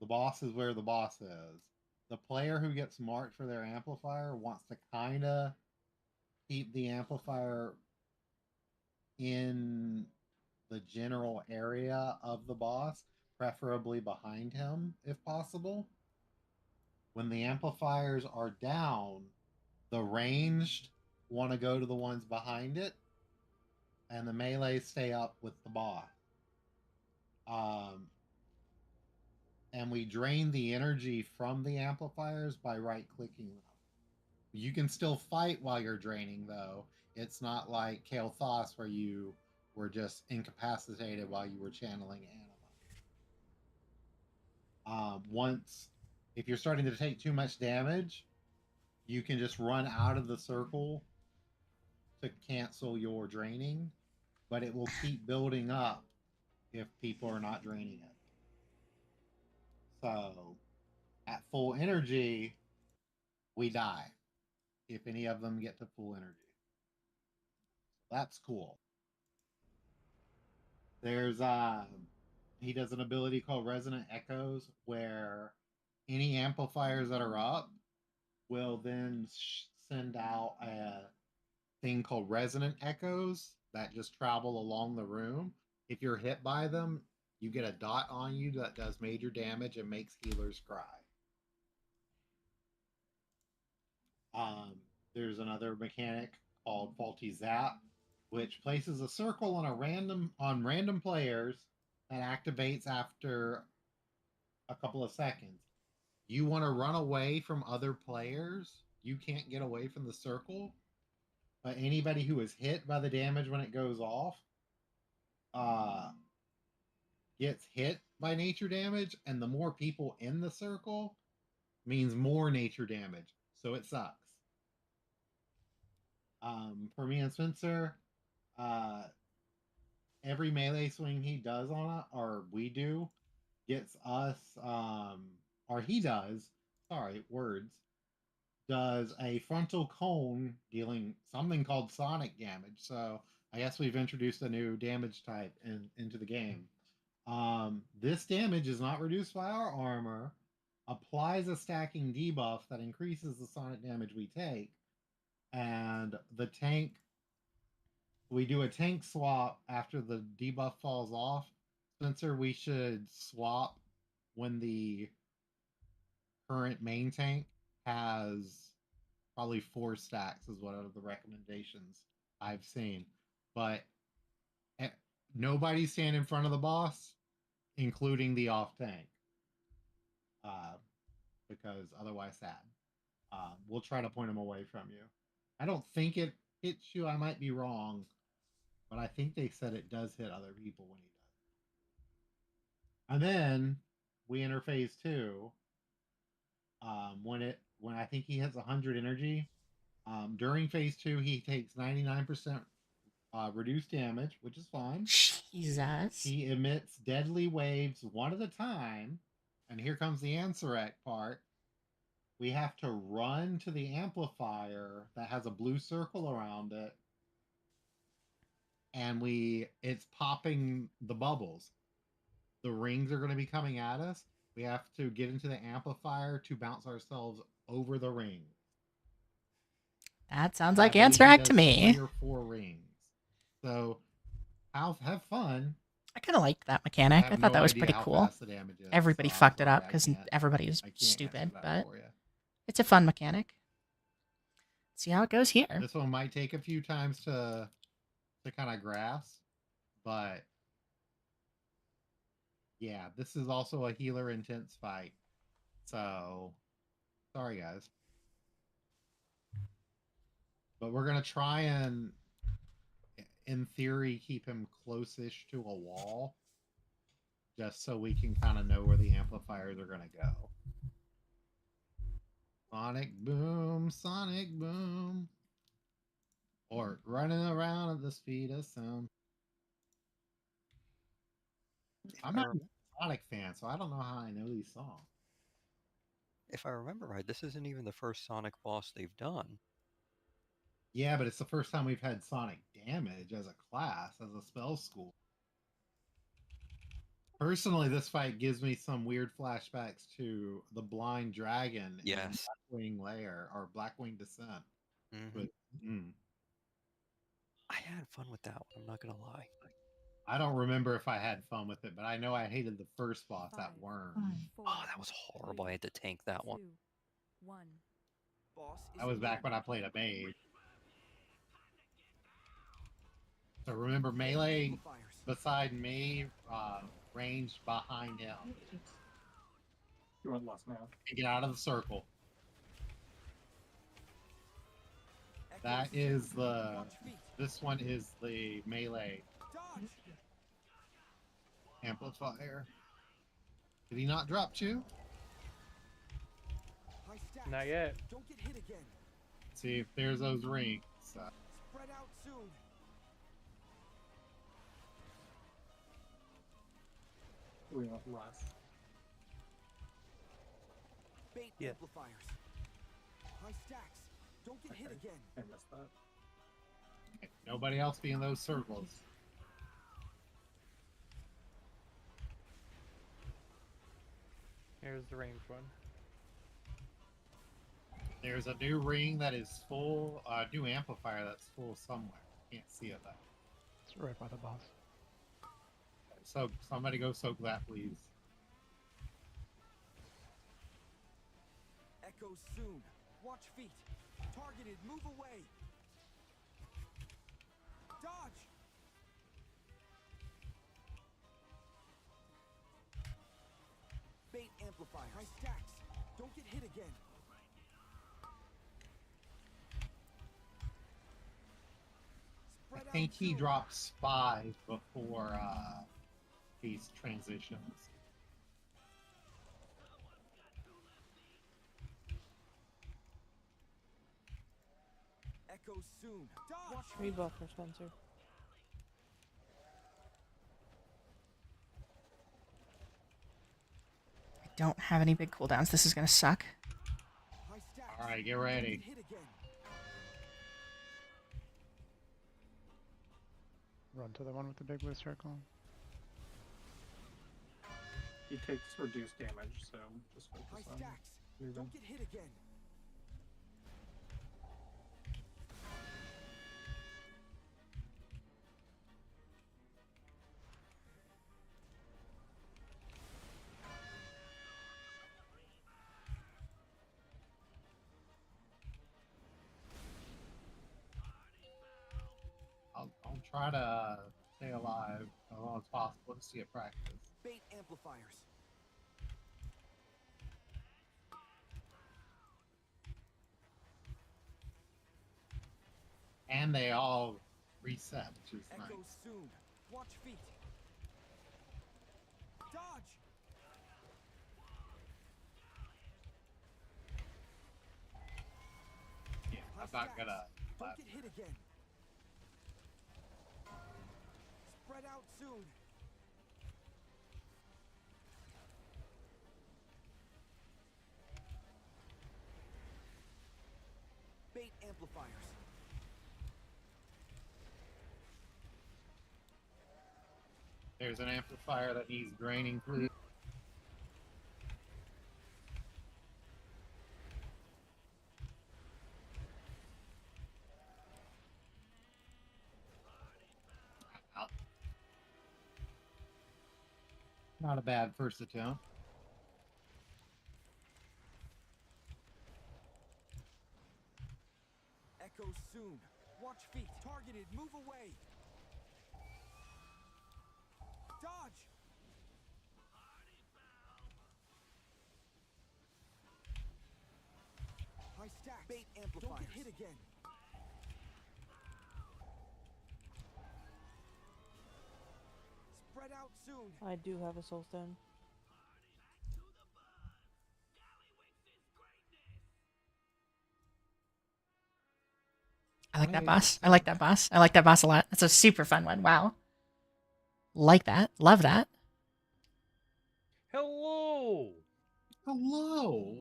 the boss is where the boss is. The player who gets marked for their amplifier wants to kind of keep the amplifier in the general area of the boss, preferably behind him if possible. When the amplifiers are down, the ranged want to go to the ones behind it, and the melee stay up with the boss. And we drain the energy from the amplifiers by right clicking them. You can still fight while you're draining, though. It's not like Kael'thas where you were just incapacitated while you were channeling anima. Once, if you're starting to take too much damage, you can just run out of the circle to cancel your draining, but it will keep building up if people are not draining it. So at full energy, we die if any of them get to full energy. That's cool. There's he does an ability called Resonant Echoes where any amplifiers that are up will then send out a thing called Resonant Echoes that just travel along the room. If you're hit by them, you get a dot on you that does major damage and makes healers cry. There's another mechanic called Faulty Zap, which places a circle on random players that activates after a couple of seconds. You want to run away from other players, you can't get away from the circle, but anybody who is hit by the damage when it goes off gets hit by nature damage, and the more people in the circle means more nature damage, so it sucks. For me and Spencer, every melee swing he does on it, or we do, gets us, or he does, does a frontal cone dealing something called sonic damage. So I guess we've introduced a new damage type into the game. This damage is not reduced by our armor, applies a stacking debuff that increases the sonic damage we take, and the tank, we do a tank swap after the debuff falls off. Spencer, we should swap when the current main tank has probably 4 stacks is one of the recommendations I've seen. But nobody stand in front of the boss, including the off tank, because otherwise sad. We'll try to point him away from you. I don't think it hits you. I might be wrong, but I think they said it does hit other people when he does. And then we enter phase 2. When I think he hits 100 energy, during phase 2 he takes 99% reduced damage, which is fine. Jesus. He emits deadly waves one at a time, and here comes the Ansarek part. We have to run to the amplifier that has a blue circle around it, and it's popping the bubbles. The rings are going to be coming at us. We have to get into the amplifier to bounce ourselves over the ring. That sounds like Ansarac to me. 3 or 4 rings. So have fun. I kind of liked that mechanic. I thought that was pretty cool. Everybody fucked it up because everybody's stupid, but it's a fun mechanic. See how it goes here. This one might take a few times to kind of grasp, but yeah, this is also a healer intense fight. So sorry guys. But we're gonna try and, in theory, keep him close-ish to a wall, just so we can kind of know where the amplifiers are gonna go. Sonic boom, sonic boom. Or running around at the speed of sound. I'm not a Sonic fan, so I don't know how I know these songs. If I remember right, this isn't even the first Sonic boss they've done. Yeah, but it's the first time we've had Sonic damage as a class, as a spell school. Personally, this fight gives me some weird flashbacks to the Blind Dragon in Blackwing Lair, or Blackwing Descent. But, I had fun with that one, I'm not gonna lie. I don't remember if I had fun with it, but I know I hated the first boss, that worm. Oh, that was horrible. I had to tank that one. That was back when I played a mage. So remember, melee beside me, ranged behind him. You want lost now. Get out of the circle. That is this one is the melee amplifier. Did he not drop 2? Not yet. Don't get hit again. See if there's those rings. Spread out soon. We have less. Bait Yeah. amplifiers. High stacks. Don't get hit again. I missed that. Nobody else be in those circles. Here's the range one. There's a new ring that is full, new amplifier that's full somewhere. Can't see it though. It's right by the boss. So somebody go soak that, please. Echoes soon. Watch feet. Targeted. Move away. Dodge. Bait amplifiers. High stacks. Don't get hit again. I Spread think out he soon. dropped spy before these transitions. Echoes soon. Dodge. Watch rebuff for Spencer. I don't have any big cooldowns. This is gonna suck. High stacks. All right, get Don't ready. get hit again. Run to the one with the big blue circle. He takes reduced damage, so just High focus on stacks. moving. Don't get hit again. I'll try to stay alive as long as possible to see it practice. Bait amplifiers. And they all reset, which is Echoes nice. soon. Watch feet. Dodge. Yeah, I'm not gonna. Don't get hit again. Spread out soon. Bait amplifiers. There's an amplifier that needs draining, please. Ow. Not a bad first attempt. Echoes soon. Watch feet. Targeted. Move away. Dodge. High stacks. Bait amplifiers. Don't get hit again. Spread out soon. I do have a soul stone. I like that boss. I like that boss. I like that boss a lot. That's a super fun one. Wow. Like that. Love that. Hello. Hello.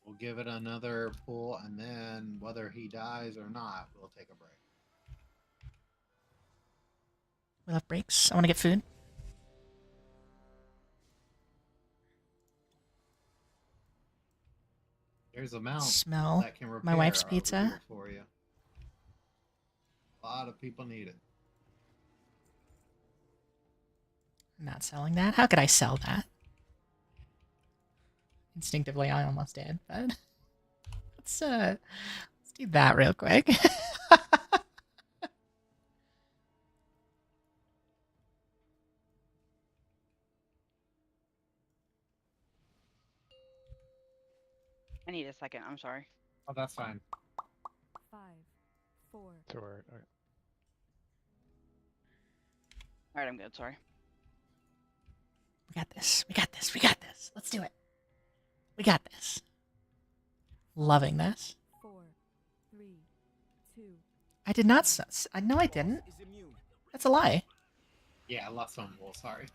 We'll give it another pull, and then whether he dies or not, we'll take a break. We love breaks. I want to get food. There's a mount Smell that can repair my wife's our pizza. wheel for you. A lot of people need it. I'm not selling that. How could I sell that? Instinctively, I almost did, but let's do that real quick. I need a second. I'm sorry. Oh, that's fine. 5, 4, So we're, okay. All right, I'm good. Sorry. We got this. We got this. We got this. Let's do it. We got this. Loving this. 4, 3, 2. I did not. No, I didn't. That's a lie. Yeah, I lost some wool. Sorry.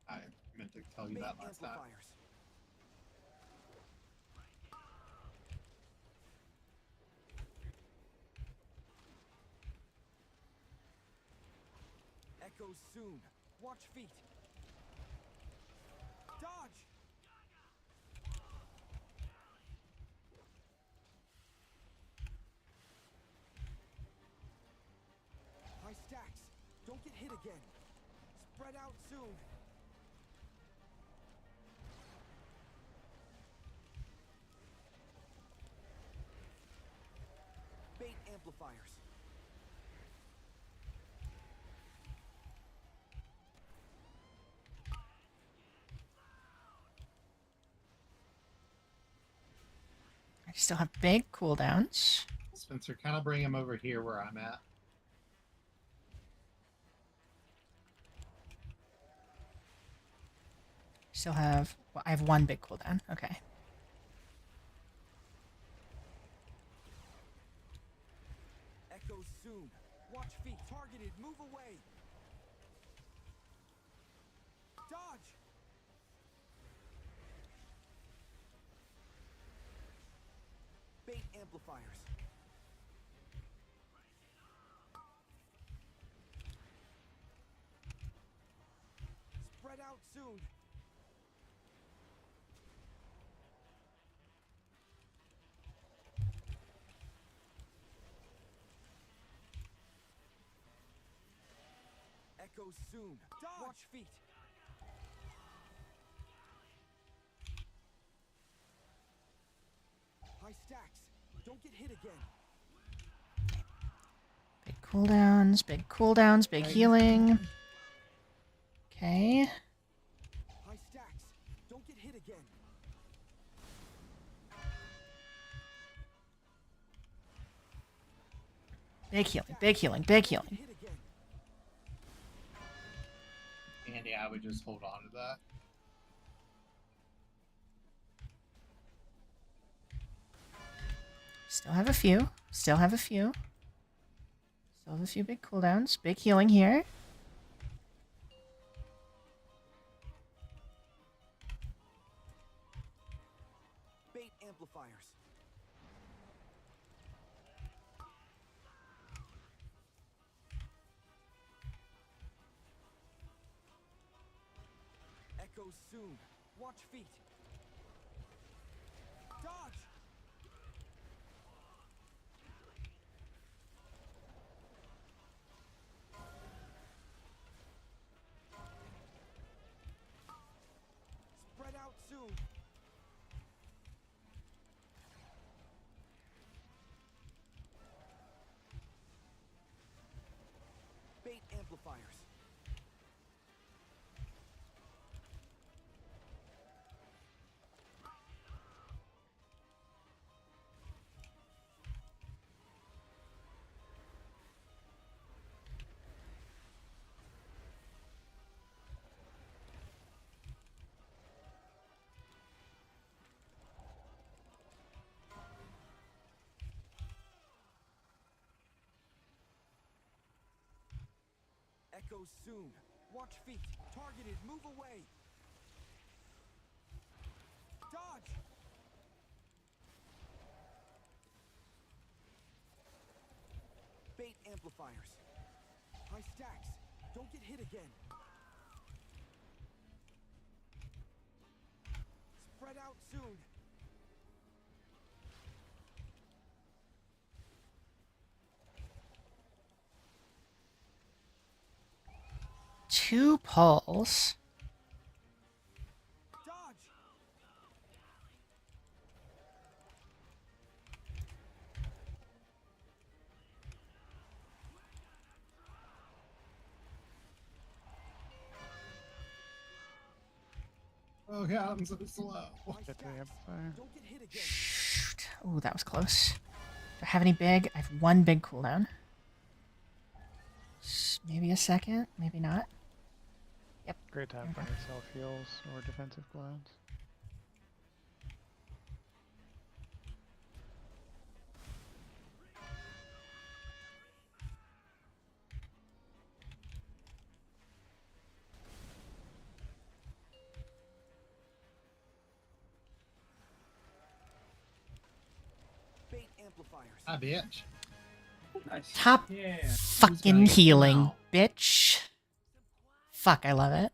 I meant to tell you that last time. Echoes soon. Watch feet. Dodge. High stacks. Don't get hit again. Spread out soon. Bait amplifiers. I still have big cooldowns. Spencer, kind of bring him over here where I'm at. Still have. Well, I have one big cooldown. Okay. Echoes soon. Watch feet. Targeted. Move away. Dodge. Bait amplifiers. Spread out soon. Echoes soon. Dodge. Watch feet. High stacks. Don't get hit again. Big cooldowns. Big cooldowns. Big healing. Okay. High stacks. Don't get hit again. Big healing. Big healing. Big healing. Hit again. And yeah, I would just hold on to that. Still have a few. Still have a few. Still have a few big cooldowns. Big healing here. Bait amplifiers. Echoes soon. Watch feet. Dodge. Spread out soon. Bait amplifiers. Echoes soon. Watch feet. Targeted. Move away. Dodge. Bait amplifiers. High stacks. Don't get hit again. Spread out soon. Two pulls. Dodge. Oh god, I'm so slow. High Get the stacks. amplifier. Don't get hit again. Shoot. Ooh, that was close. Do I have any big? I have one big cooldown. Maybe a second. Maybe not. Yep. Great time for any self heals or defensive clouds. Fate amplifiers. Hi, bitch. Nice. Top Yeah. fucking get them healing, out? bitch. Fuck, I love it.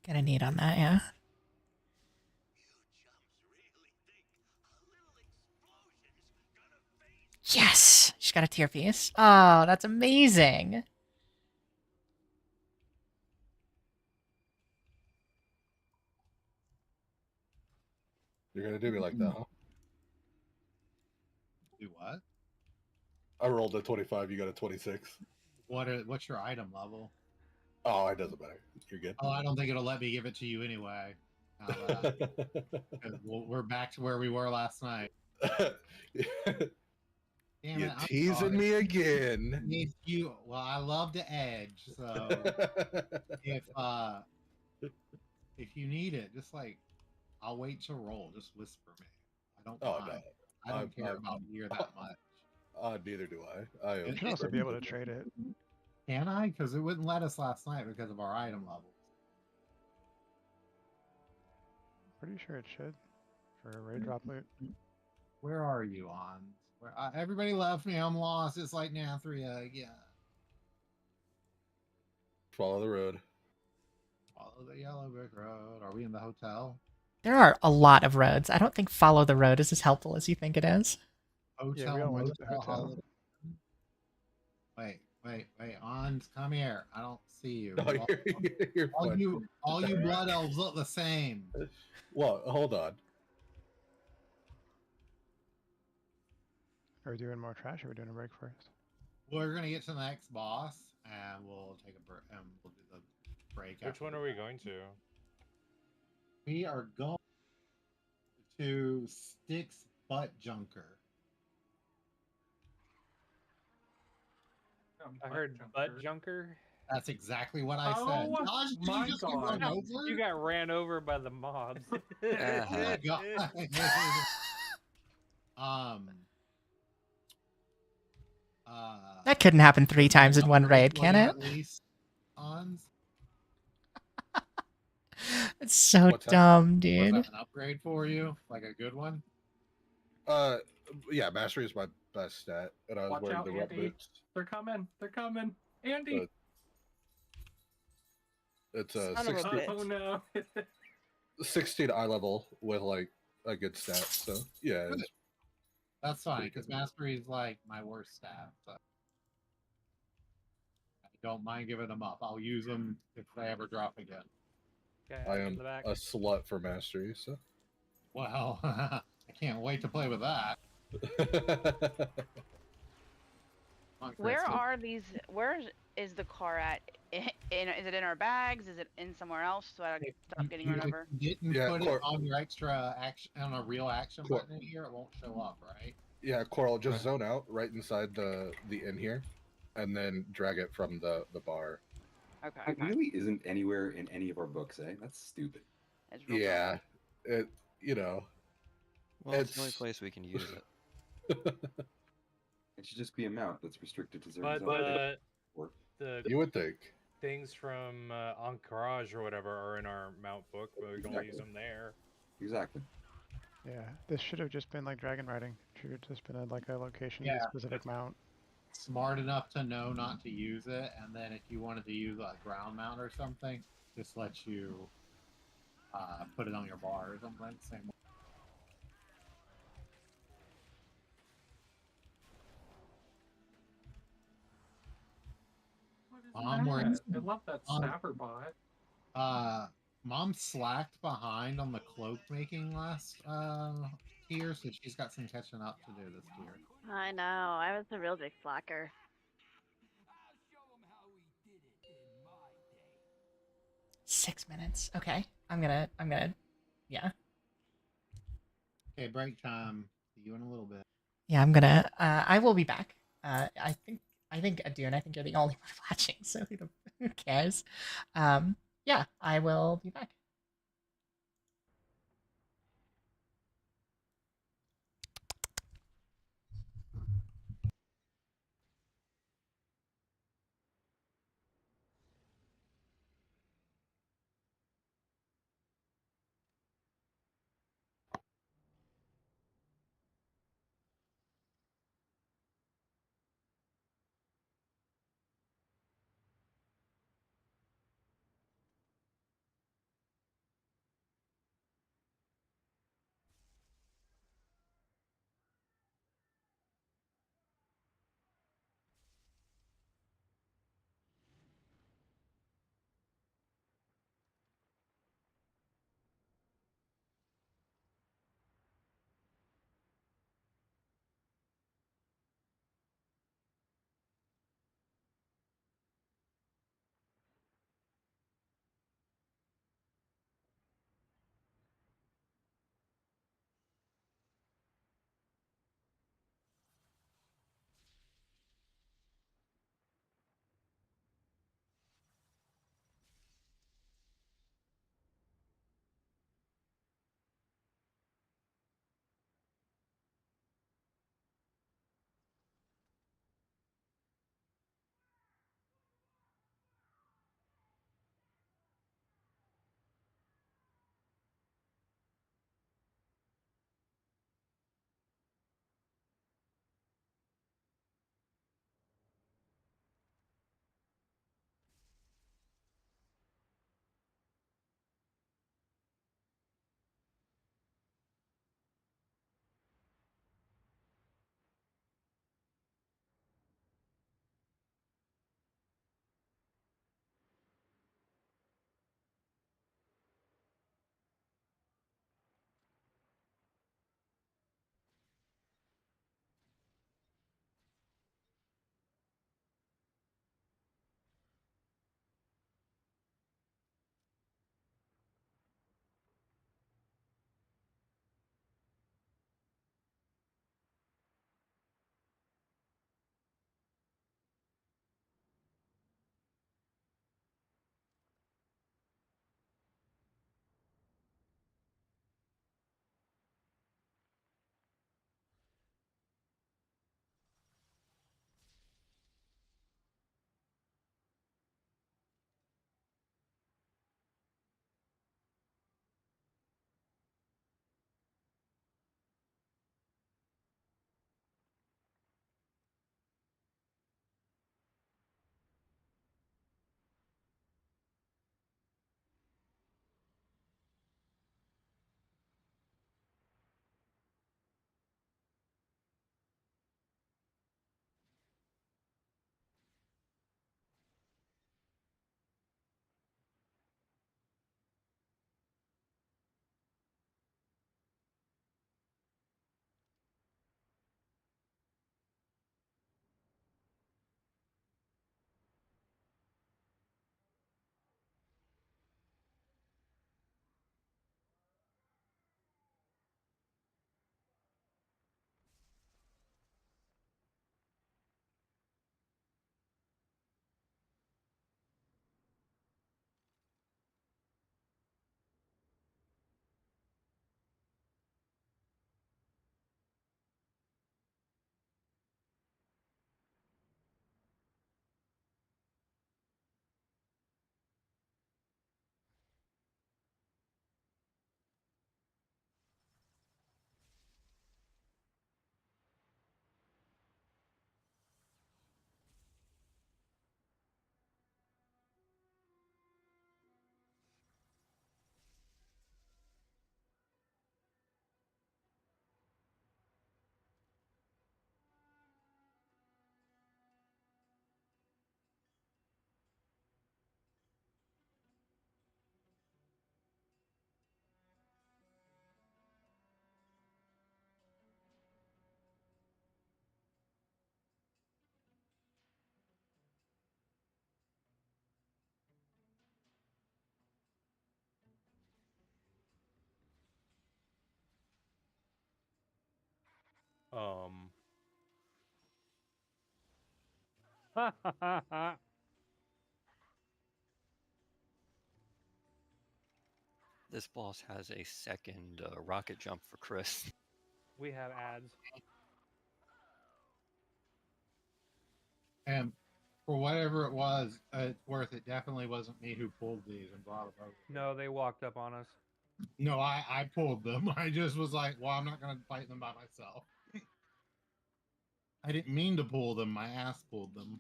Gonna need on that, yeah. Yes! She's got a tier piece. Oh, that's amazing. You're gonna do me like that, huh? Do what? I rolled a 25. You got a 26. What's your item level? Oh, it doesn't matter. You're good. Oh, I don't think it'll let me give it to you anyway. We're back to where we were last night. Damn You're it, I'm teasing sorry. me again. Well, I love to edge, so if you need it, just like I'll wait to roll. Just whisper me. I don't Oh, mind. no. I don't care about gear that much. Neither do I. You should also be able to trade it. Can I? Because it wouldn't let us last night because of our item levels. Pretty sure it should. For a raid drop loot. Where are you on? Everybody left me. I'm lost. It's like Nathria again. Follow the road. Follow the yellow brick road. Are we in the hotel? There are a lot of roads. I don't think follow the road is as helpful as you think it is. Hotel, Yeah, we all went to the hotel. holiday. Wait. Ons, come here. I don't see you. No, you're fine. all you blood elves look the same. Well, hold on. Are we doing more trash or are we doing a break first? We're gonna get to the next boss, and we'll take a break. And we'll do the break. Which one are we going to? We are going to Styx Butt Junker. I heard butt junker. That's exactly what I said. Oh, Josh, did my you just get God. run over? You got ran over by the mobs. Uh-huh. That couldn't happen 3 times in one raid, can it? At least Ons. It's so What's that? dumb, Was dude. that an upgrade for you? Like a good one? Yeah, mastery is my best stat, and I was Watch wearing out, the red Andy. boots. They're coming. Andy. It's a Son of a 16, bitch. Oh no. 16 eye level with like a good stat. So yeah, it's That's fine, pretty because good. Mastery is like my worst stat. So I don't mind giving them up. I'll use them if they ever drop again. Okay, I in am the back. a slut for mastery. So Well, I can't wait to play with that. Where are these? Where is the car at? Is it in our bags? Is it in somewhere else? So I stop getting run over. If you didn't Yeah, put it on your extra action, on a real action Cor- button in here, it won't show up, right? yeah, Coral, just zone out right inside the inn here, and then drag it from the bar. Okay. It really isn't anywhere in any of our books, eh? That's stupid. It's real Yeah, it Well, it's the only place we can use it. It should just be a mount that's restricted to certain But zones. the You would think. things from Encourage or whatever are in our mount book, but we can only use them there. Exactly. Yeah, this should have just been like dragon riding. Should have just been like a location Yeah. specific mount. Smart enough to know not to use it, and then if you wanted to use a ground mount or something, just let you put it on your bar or something. Same way. I love that snapper bot. Mom slacked behind on the cloak making last tier, so she's got some catching up to do this tier. I know. I was a real big slacker. 6 minutes. Okay. I'm gonna yeah. Okay, break time. See you in a little bit. Yeah, I'm gonna. I will be back. I think. Dune. I think you're the only one watching, so who cares? Yeah, I will be back. Um, This boss has a second rocket jump for Chris. We have ads. And for whatever it was, it's worth it. Definitely wasn't me who pulled these and brought them over. No, they walked up on us. No, I pulled them. I just was like, well, I'm not going to fight them by myself. I didn't mean to pull them. My ass pulled them.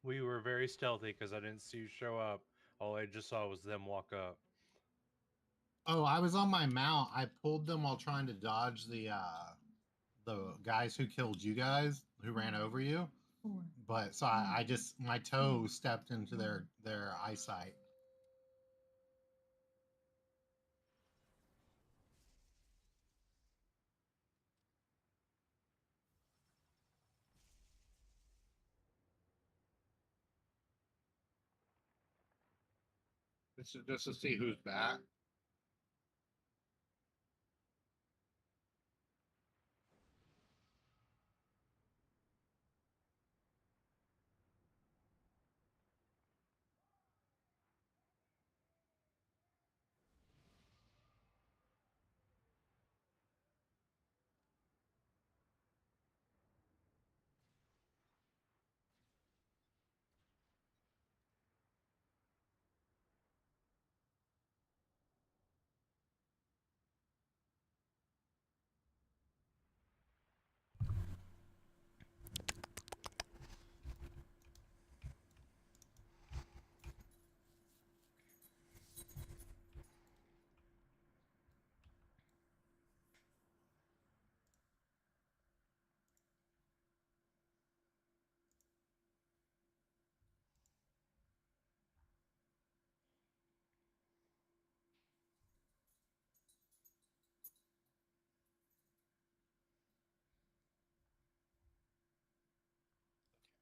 we were very stealthy because I didn't see you show up. All I just saw was them walk up. Oh, I was on my mount. I pulled them while trying to dodge the guys who killed you guys, who ran over you. But so I just my toe stepped into their eyesight. Just to see who's back.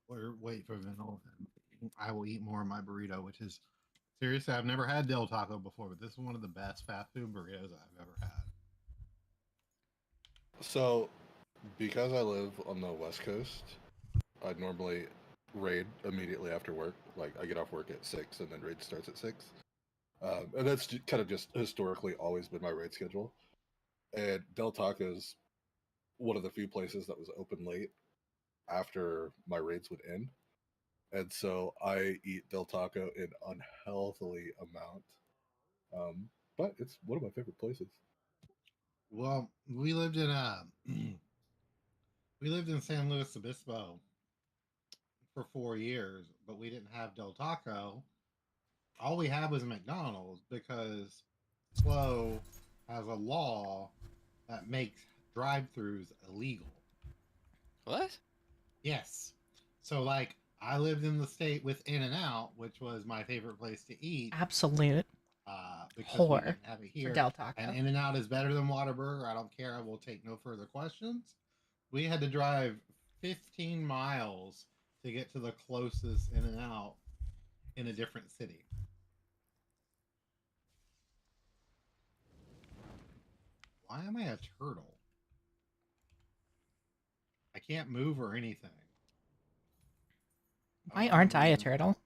We're wait for Vanilla. I will eat more of my burrito, which is seriously, I've never had Del Taco before, but this is one of the best fast food burritos I've ever had. So, because I live on the West Coast, I normally raid immediately after work. Like, I get off work at 6, and then raid starts at 6. And that's kind of just historically always been my raid schedule. And Del Taco's one of the few places that was open late after my raids would end. And so I eat Del Taco in unhealthily amount. But it's one of my favorite places. Well, we lived in we lived in San Luis Obispo for 4 years, but we didn't have Del Taco. All we had was McDonald's because SLO has a law that makes drive-throughs illegal. What? Yes. So like I lived in the state with In-N-Out, which was my favorite place to eat. Absolute Because we whore didn't have it for here. Del Taco. And In-N-Out is better than Whataburger. I don't care. I will take no further questions. We had to drive 15 miles to get to the closest In-N-Out in a different city. Why am I a turtle? I can't move or anything. Why aren't I a turtle?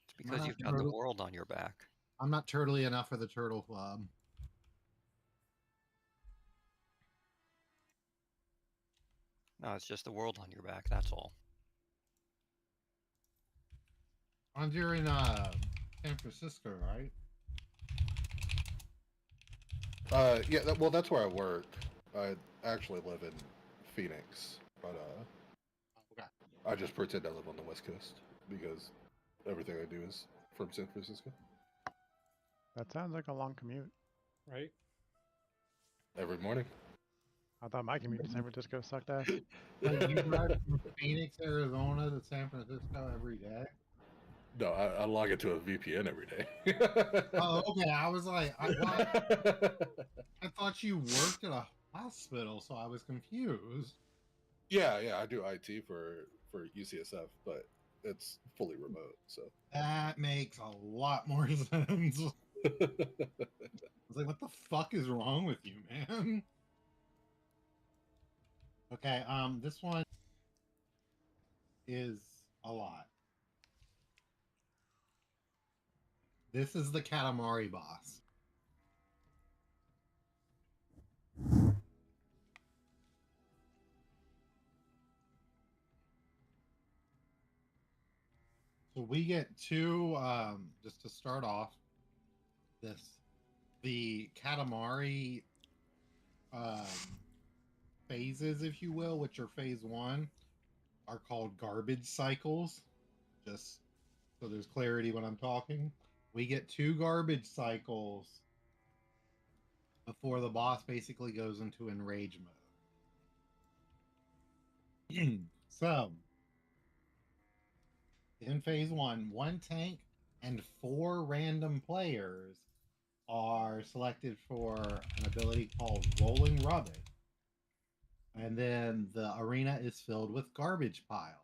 It's because you've got the world on your back. I'm not turtly enough for the turtle club. No, it's just the world on your back. That's all. And you're in San Francisco, right? Yeah, well, that's where I work. I actually live in Phoenix, but okay. I just pretend I live on the West Coast because everything I do is from San Francisco. That sounds like a long commute. Right? Every morning. I thought my commute to San Francisco sucked ass. Like you drive from Phoenix, Arizona to San Francisco every day? No, I log into a VPN every day. Oh, okay. I was like, I thought you worked at a hospital, so I was confused. Yeah, I do IT for UCSF, but it's fully remote, so That makes a lot more sense. I was like, what the fuck is wrong with you, man? Okay, this one is a lot. This is the Katamari boss. So we get two, just to start off, the Katamari phases, if you will, which are phase one, are called garbage cycles. Just so there's clarity when I'm talking. We get two garbage cycles before the boss basically goes into enrage mode. So, in phase one tank and 4 random players are selected for an ability called Rolling Rubbish. And then the arena is filled with garbage piles.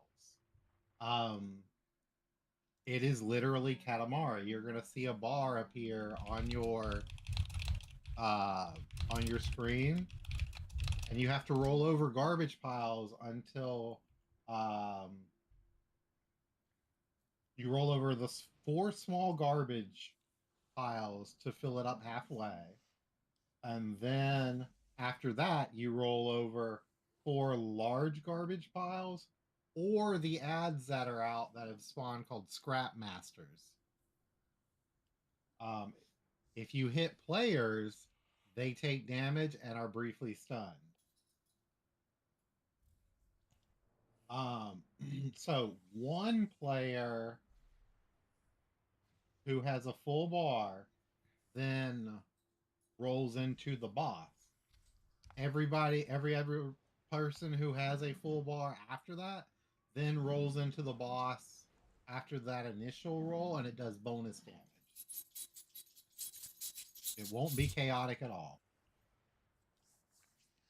It is literally Katamari. You're gonna see a bar appear on your screen, and you have to roll over garbage piles until you roll over the 4 small garbage piles to fill it up halfway, and then after that you roll over 4 large garbage piles or the ads that are out that have spawned called Scrap Masters. If you hit players, they take damage and are briefly stunned. So one player who has a full bar then rolls into the boss. Every person who has a full bar after that then rolls into the boss after that initial roll, and it does bonus damage. It won't be chaotic at all.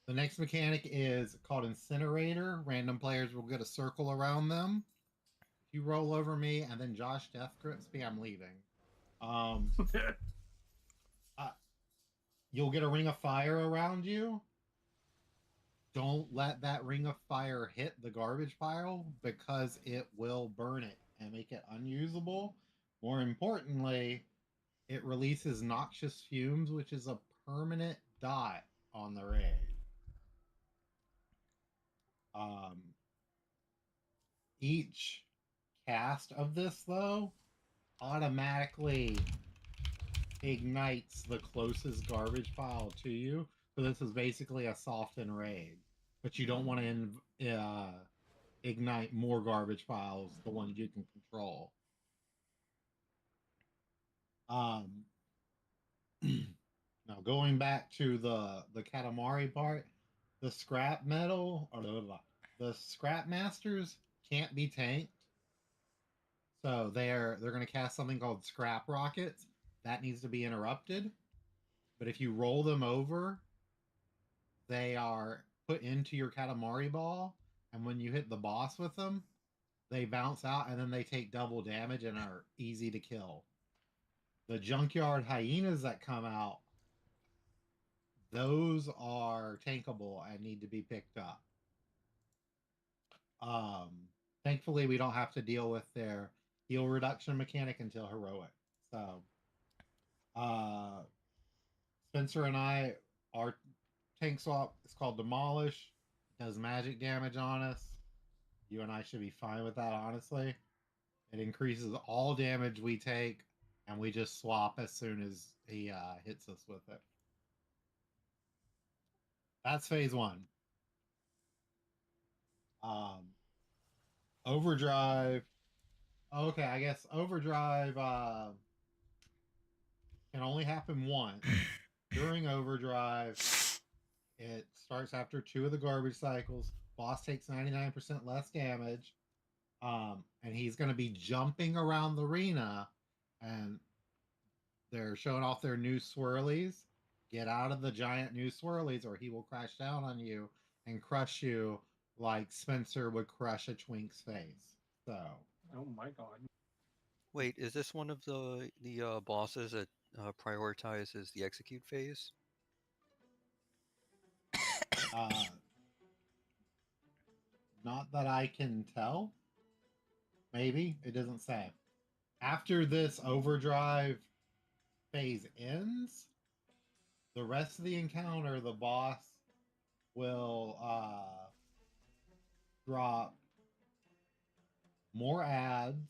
The next mechanic is called Incinerator. Random players will get a circle around them. If you roll over me and then Josh death grips me, I'm leaving. You'll get a ring of fire around you. Don't let that ring of fire hit the garbage pile because it will burn it and make it unusable. More importantly, it releases noxious fumes, which is a permanent dot on the rig. Each cast of this, though, automatically ignites the closest garbage pile to you. So this is basically a soft enrage, but you don't want to ignite more garbage piles, the ones you can control. Now going back to the Katamari part, the scrap metal or the scrap masters can't be tanked. So they're going to cast something called scrap rockets. That needs to be interrupted. But if you roll them over, they are put into your Katamari ball, and when you hit the boss with them, they bounce out and then they take double damage and are easy to kill. The junkyard hyenas that come out, those are tankable and need to be picked up. Thankfully, we don't have to deal with their heal reduction mechanic until heroic. So, Spencer and I, our tank swap is called Demolish. It does magic damage on us. You and I should be fine with that, honestly. It increases all damage we take, and we just swap as soon as he hits us with it. That's phase one. Overdrive. Okay, I guess overdrive can only happen once. During overdrive, it starts after 2 of the garbage cycles. Boss takes 99% less damage. And he's going to be jumping around the arena, and they're showing off their new swirlies. Get out of the giant new swirlies, or he will crash down on you and crush you like Spencer would crush a twink's face. So. Oh my god. Wait, is this one of the bosses that prioritizes the execute phase? Not that I can tell. Maybe it doesn't say. After this overdrive phase ends, the rest of the encounter, the boss will drop more ads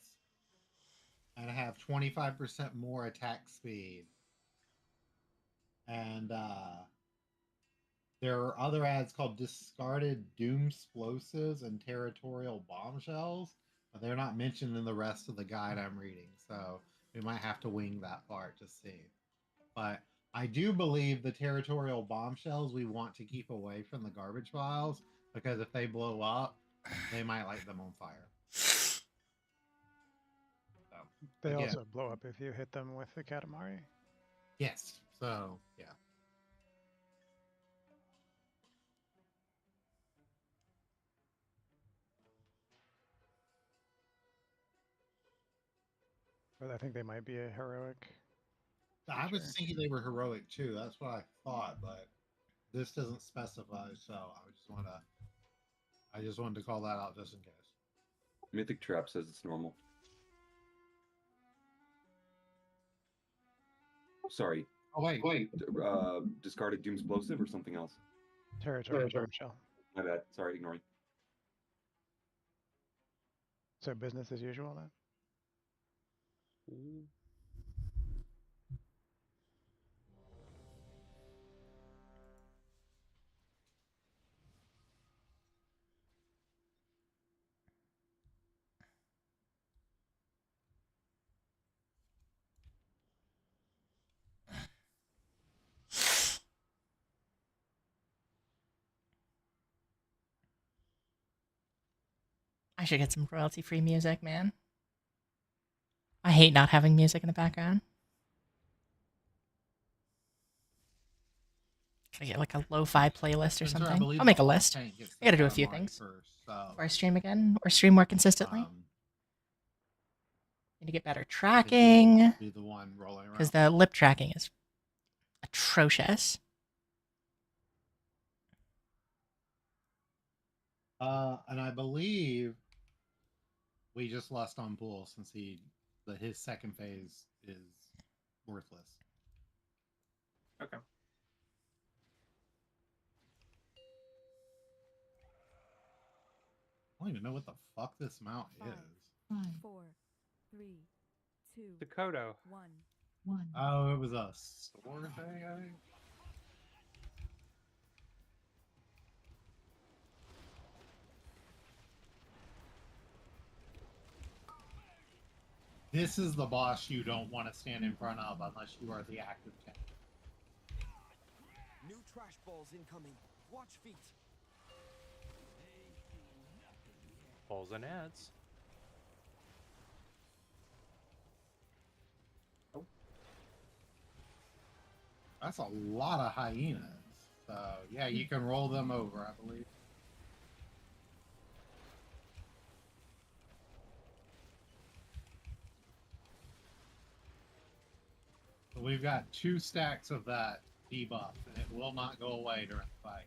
and have 25% more attack speed. And there are other ads called discarded doom explosives and territorial bombshells, but they're not mentioned in the rest of the guide I'm reading. So we might have to wing that part to see. But I do believe the territorial bombshells we want to keep away from the garbage piles, because if they blow up, they might light them on fire. So, They again, also blow up if you hit them with the Katamari. yes. So yeah. But I think they might be a heroic. I was Sure. thinking they were heroic too. That's what I thought, but this doesn't specify. So I just wanted to call that out just in case. Mythic Trap says it's normal. Sorry. Oh wait. Discarded Doom Explosive or something else? Territory bombshell. My bad. Sorry, ignoring. So business as usual then? I should get some royalty-free music, man. I hate not having music in the background. Can I get like a lo-fi playlist or something? I'll make a list. I gotta do a few things before I stream again or stream more consistently. Need to get better tracking Be the one rolling around. because the lip tracking is atrocious. And I believe we just lost on Pool since his second phase is worthless. Okay. I don't even know what the fuck this mount is. 5, 4, 3, 2, Dakota. 1. Oh, it was a sword thing, I think. This is the boss you don't want to stand in front of unless you are the active tank. New trash balls incoming. Watch feet. Balls and ads. That's a lot of hyenas. So yeah, you can roll them over, I believe. So we've got 2 stacks of that debuff, and it will not go away during the fight.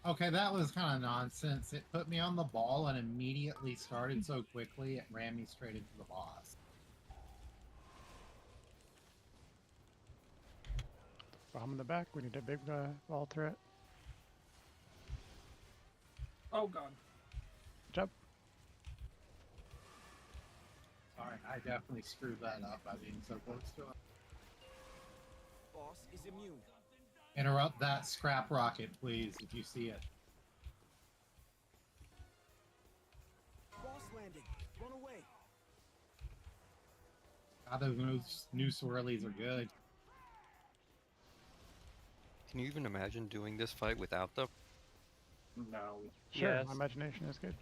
Okay, that was kind of nonsense. It put me on the ball and immediately started so quickly it ran me straight into the boss. Bomb in the back. We need a big wall threat. Oh god. Good job. Sorry, I definitely screwed that up by being so close to it. Boss is immune. Interrupt that scrap rocket, please, if you see it. Boss landing. Run away. God, those new swirlies are good. Can you even imagine doing this fight without them? No. Sure, Yes. my imagination is good.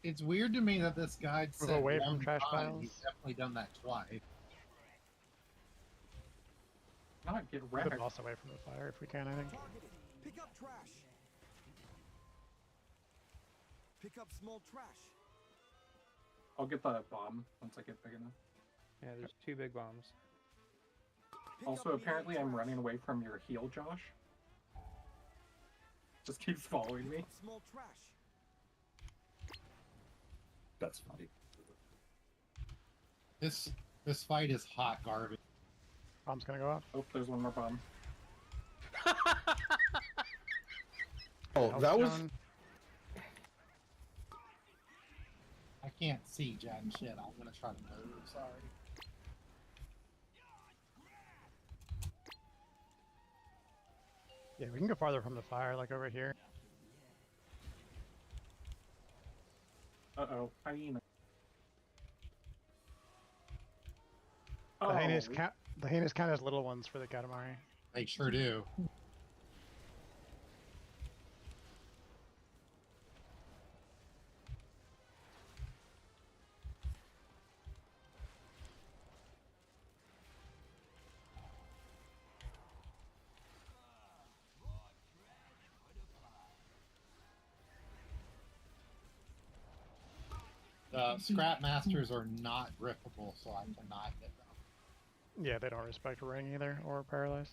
It's weird to me that this guide Move said away from one trash time. piles. He's definitely done that twice. Not get Move wrecked. the boss away from the fire if we can, I think. Targeted. Pick up trash. Pick up small trash. I'll get the bomb once I get big enough. Yeah, there's 2 big bombs. Pick Also, up apparently medium I'm trash. running away from your heal, Josh. Just keeps following me. Pick up small trash. That's funny. This fight is hot garbage. Bomb's gonna go off. Oh, there's one more bomb. Oh, Health that was. zone. I can't see jack shit. I'm gonna try to move. Sorry. Yeah, we can go farther from the fire, like over here. Uh-oh, hyena. The Oh, hyenas count as little ones for the Katamari. They sure do. The scrap masters are not grippable, so I cannot hit them. Yeah, they don't respect ring either, or paralyze.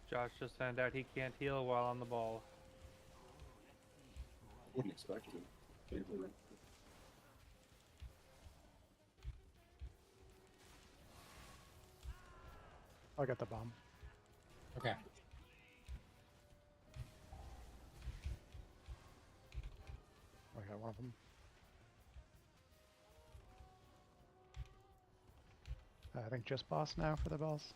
Josh just found out he can't heal while on the ball. Wouldn't expect to. I'll get the bomb. Okay. I got one of them. I think just boss now for the bells.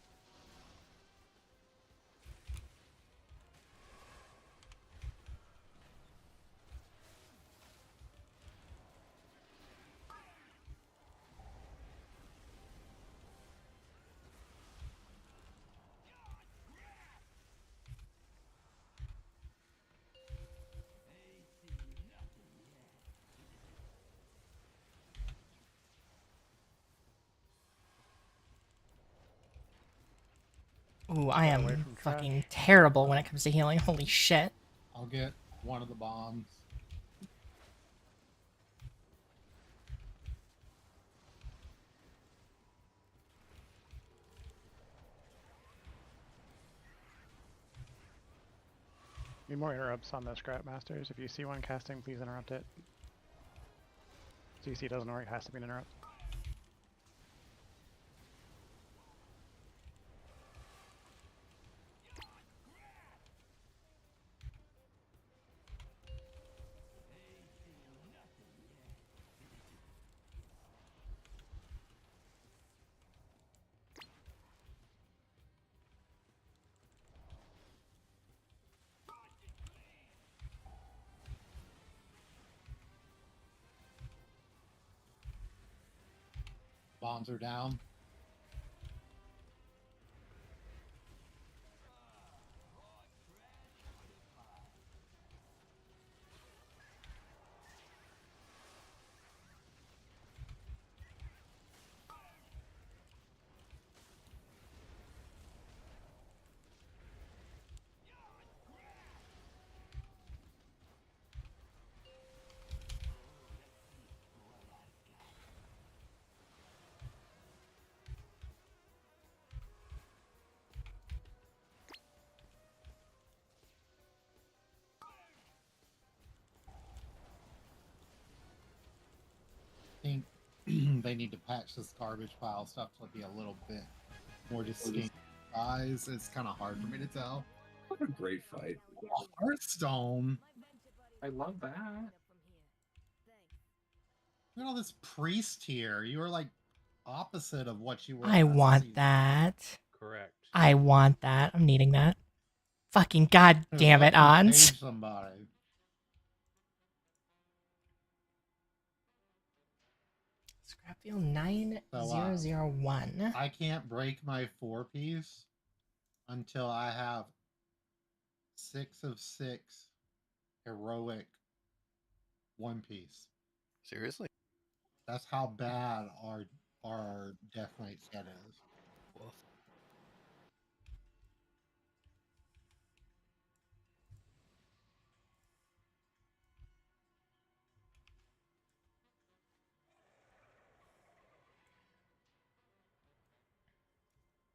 Ooh, I away am from trash. fucking terrible when it comes to healing. Holy shit. I'll get one of the bombs. Need more interrupts on the scrap masters. If you see one casting, please interrupt it. CC doesn't work, it has to be an interrupt. Bombs are down. I think they need to patch this garbage pile stuff to be a little bit more distinct. Guys, it's kind of hard for me to tell. What a great fight. Hearthstone. I love that. Look at all this priest here. You were like opposite of what you were. I last want season. that. Correct. I want that. I'm needing that. Fucking god Dude, damn it, let me Ons. page somebody. Scrapfield 9001. I can't break my 4-piece until I have 6 of 6 heroic 1-piece. Seriously? That's how bad our Death Knight set is. Woof.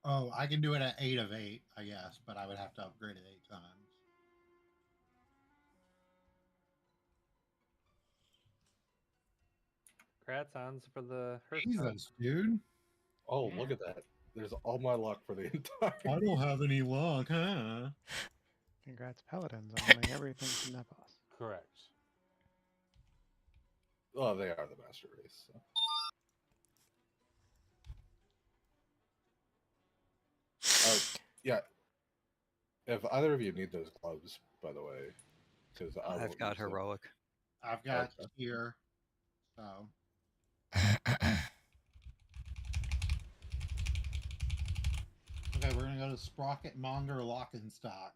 Oh, I can do it at 8 of 8, I guess, but I would have to upgrade it 8 times. Congrats, Hans, for the Hearthstone. Jesus, dude. Oh, look at that. There's all my luck for the entire. I don't have any luck, huh? Congrats, Paladins, on winning everything from that boss. Correct. Oh, they are the master race. So. Yeah. If either of you need those gloves, by the way, because I've got heroic. I've got Okay. here. So. Okay, we're gonna go to Sprocket Monger Lockenstock.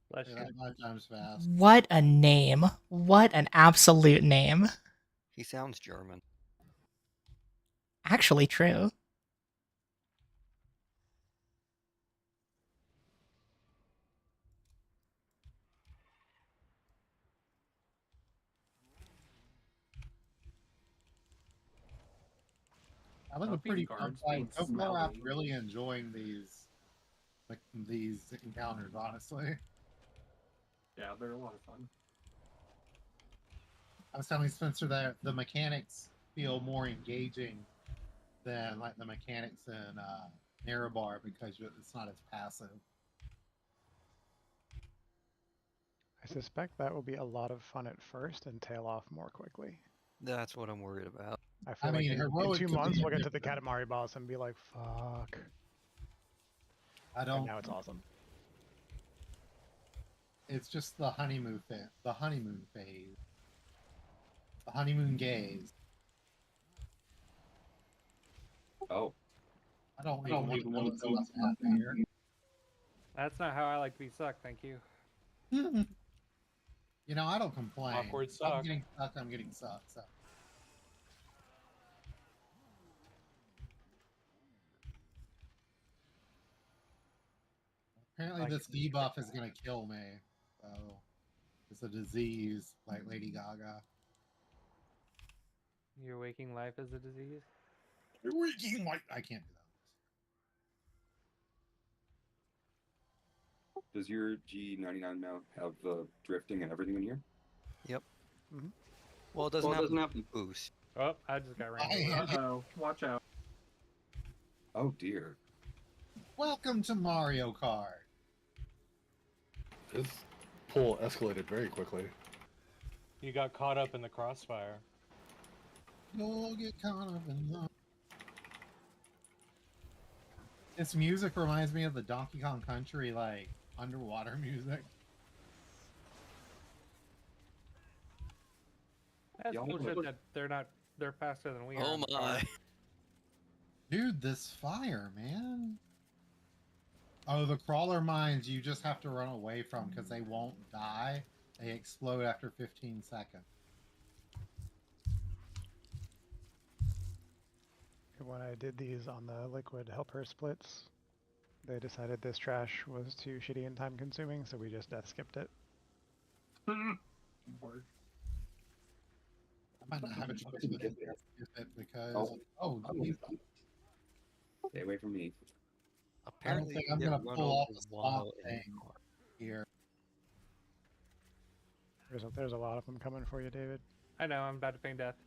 Bless Say you. that 5 times fast. What a name. What an absolute name. He sounds German. Actually true. That was a pretty fun fight. So far, I'm really enjoying these encounters, honestly. Yeah, they're a lot of fun. I was telling Spencer that the mechanics feel more engaging than like the mechanics in Narrowbar because it's not as passive. I suspect that will be a lot of fun at first and tail off more quickly. That's what I'm worried about. I feel like in 2 months we'll get to the Katamari boss and be like, fuck. I don't. And now it's awesome. It's just the honeymoon phase. The honeymoon phase. The honeymoon gaze. Oh. I don't even want to know what's happening here. That's not how I like to be sucked, thank you. You know, I don't complain. Awkward I'm suck. getting sucked. I'm getting sucked. So. Apparently, this debuff is going to kill me. So, it's a disease like Lady Gaga. Your waking life is a disease? You're waking life. I can't do that. Does your G99 mount have the drifting and everything in here? Yep. Mm-hmm. Well, it doesn't have boost. Oh, I just got ran over. Uh-oh, watch out. Oh dear. Welcome to Mario Kart. This pull escalated very quickly. You got caught up in the crossfire. You'll get caught up in the... This music reminds me of the Donkey Kong Country, like, underwater music. That's bullshit that they're faster than we are. Oh my. Dude, this fire, man. Oh, the crawler mines you just have to run away from because they won't die. They explode after 15 seconds. When I did these on the liquid helper splits, they decided this trash was too shitty and time consuming, so we just death skipped it. Word. I might not have a choice with it because... geez. Stay away from me. I don't think I'm going to pull off the swamp thing here. There's a lot of them coming for you, David. I know, I'm about to feign death.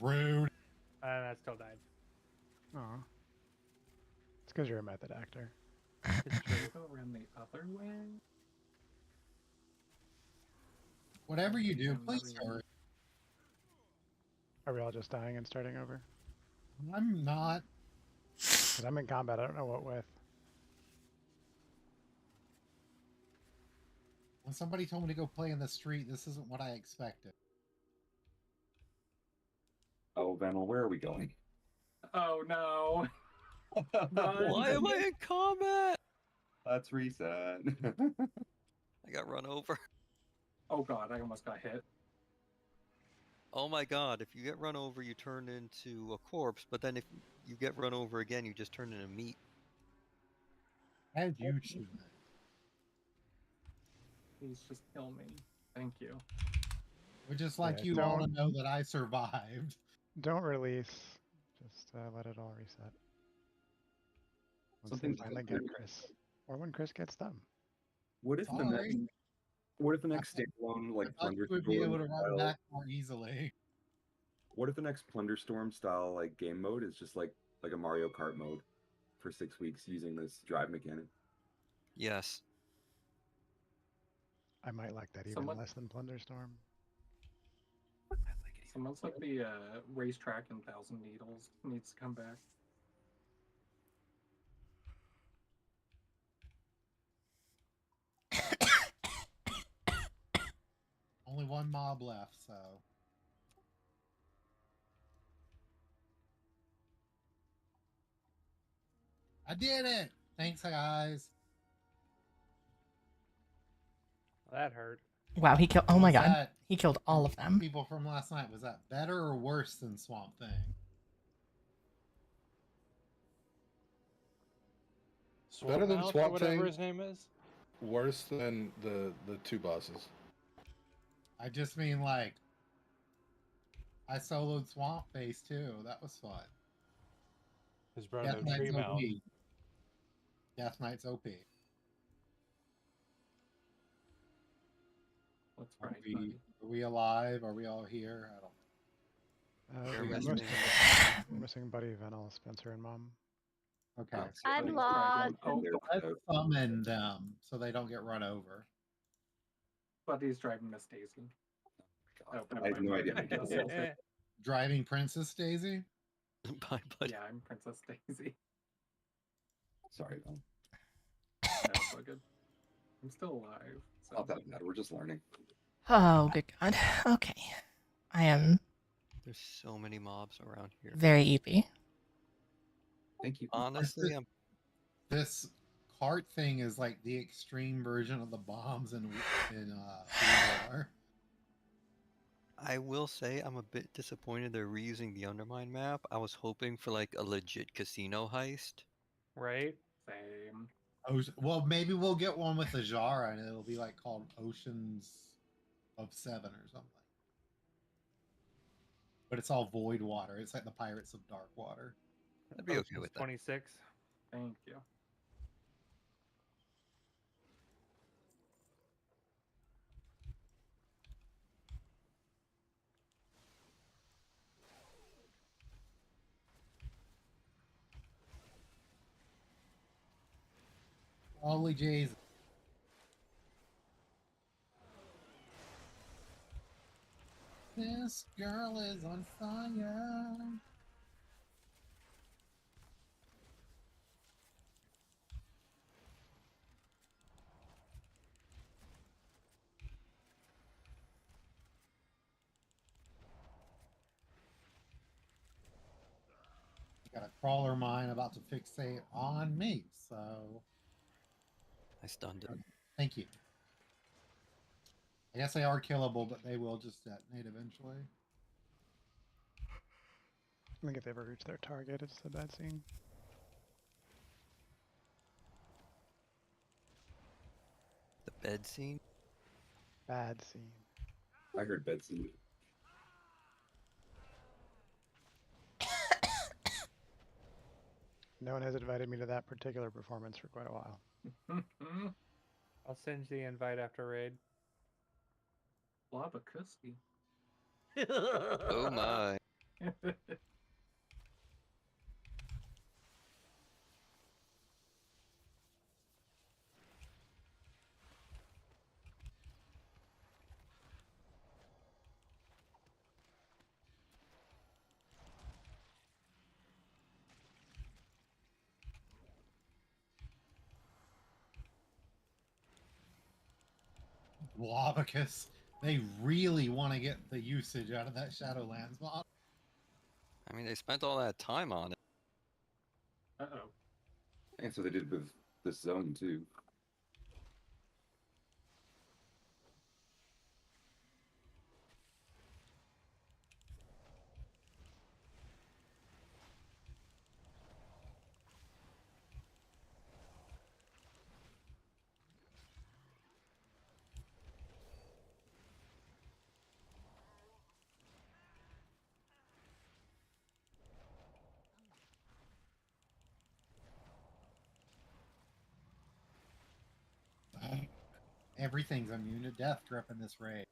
Rude. And I still died. Aw. It's because you're a method actor. It's true. Go around the other way. Whatever you do, please hurry. Are we all just dying and starting over? I'm not. Because I'm in combat, I don't know what with. When somebody told me to go play in the street, this isn't what I expected. Oh, Venel, where are we going? Oh no. Why am I in combat? Let's reset. I got run over. Oh god, I almost got hit. oh my god, if you get run over, you turn into a corpse, but then if you get run over again, you just turn into meat. As you should. Please just kill me. Thank you. We'd just like Yeah, you all to know that I survived. Don't release. Just let it all reset. Once Something they finally get Chris, or when Chris gets them. What if the next? Sorry. What if the next thought- standalone I like thought Plunder you would be able to Storm run style? back more easily. What if the next Plunder Storm style like game mode is just like a Mario Kart mode for 6 weeks using this drive mechanic? Yes. I might like that even Somewhat- less than Plunderstorm. Someone's like the racetrack in Thousand Needles needs to come back. Only one mob left, so. I did it! Thanks, guys. That hurt. Wow, he killed. Oh my Was god, that- he killed all of them. People from last night, was that better or worse than Swamp Thing? Better than Mouth or Swamp whatever Thing. his name is. Worse than the two bosses. I just mean like I soloed Swamp Face too. That was fun. His Death brother Knight's Tree Mouth. OP. Death Knight's OP. Let's Are right, we, buddy. are we alive? Are we all here? I don't. You're We're missing- we're missing Buddy, Venal, Spencer, and Mom. Okay. I'm Buddy's lost. Oh, let's summon them so they don't get run over. Buddy's driving Miss Daisy. Oh, I have no idea. Driving Princess Daisy? Bye, buddy. Yeah, I'm Princess Daisy. Sorry, Val. No, it's all good. I'm still alive. So. Not that bad. We're just learning. Oh, good god. Okay, I am There's so many mobs around here. very eepy. Thank you. Honestly, I'm This cart thing is like the extreme version of the bombs in War. I will say I'm a bit disappointed they're reusing the Undermine map. I was hoping for like a legit casino heist. Right? Same. Well, maybe we'll get one with Ajara and it'll be like called Oceans of Seven or something. But it's all void water. It's like the Pirates of Dark Water. I'd be okay with that. 26. Thank you. Holy Jesus. This girl is on fire. Got a crawler mine about to fixate on me, so I stunned it. thank you. I guess they are killable, but they will just detonate eventually. I think if they ever reach their target, it's a bad scene. The bed scene. Bad scene. I heard Betsy. No one has invited me to that particular performance for quite a while. I'll send you the invite after raid. Blabakuski. Oh my. Blavicus. They really want to get the usage out of that Shadowlands mod. I mean, they spent all that time on it. Uh-oh. And so they did with this zone too. Everything's immune to death grip in this raid.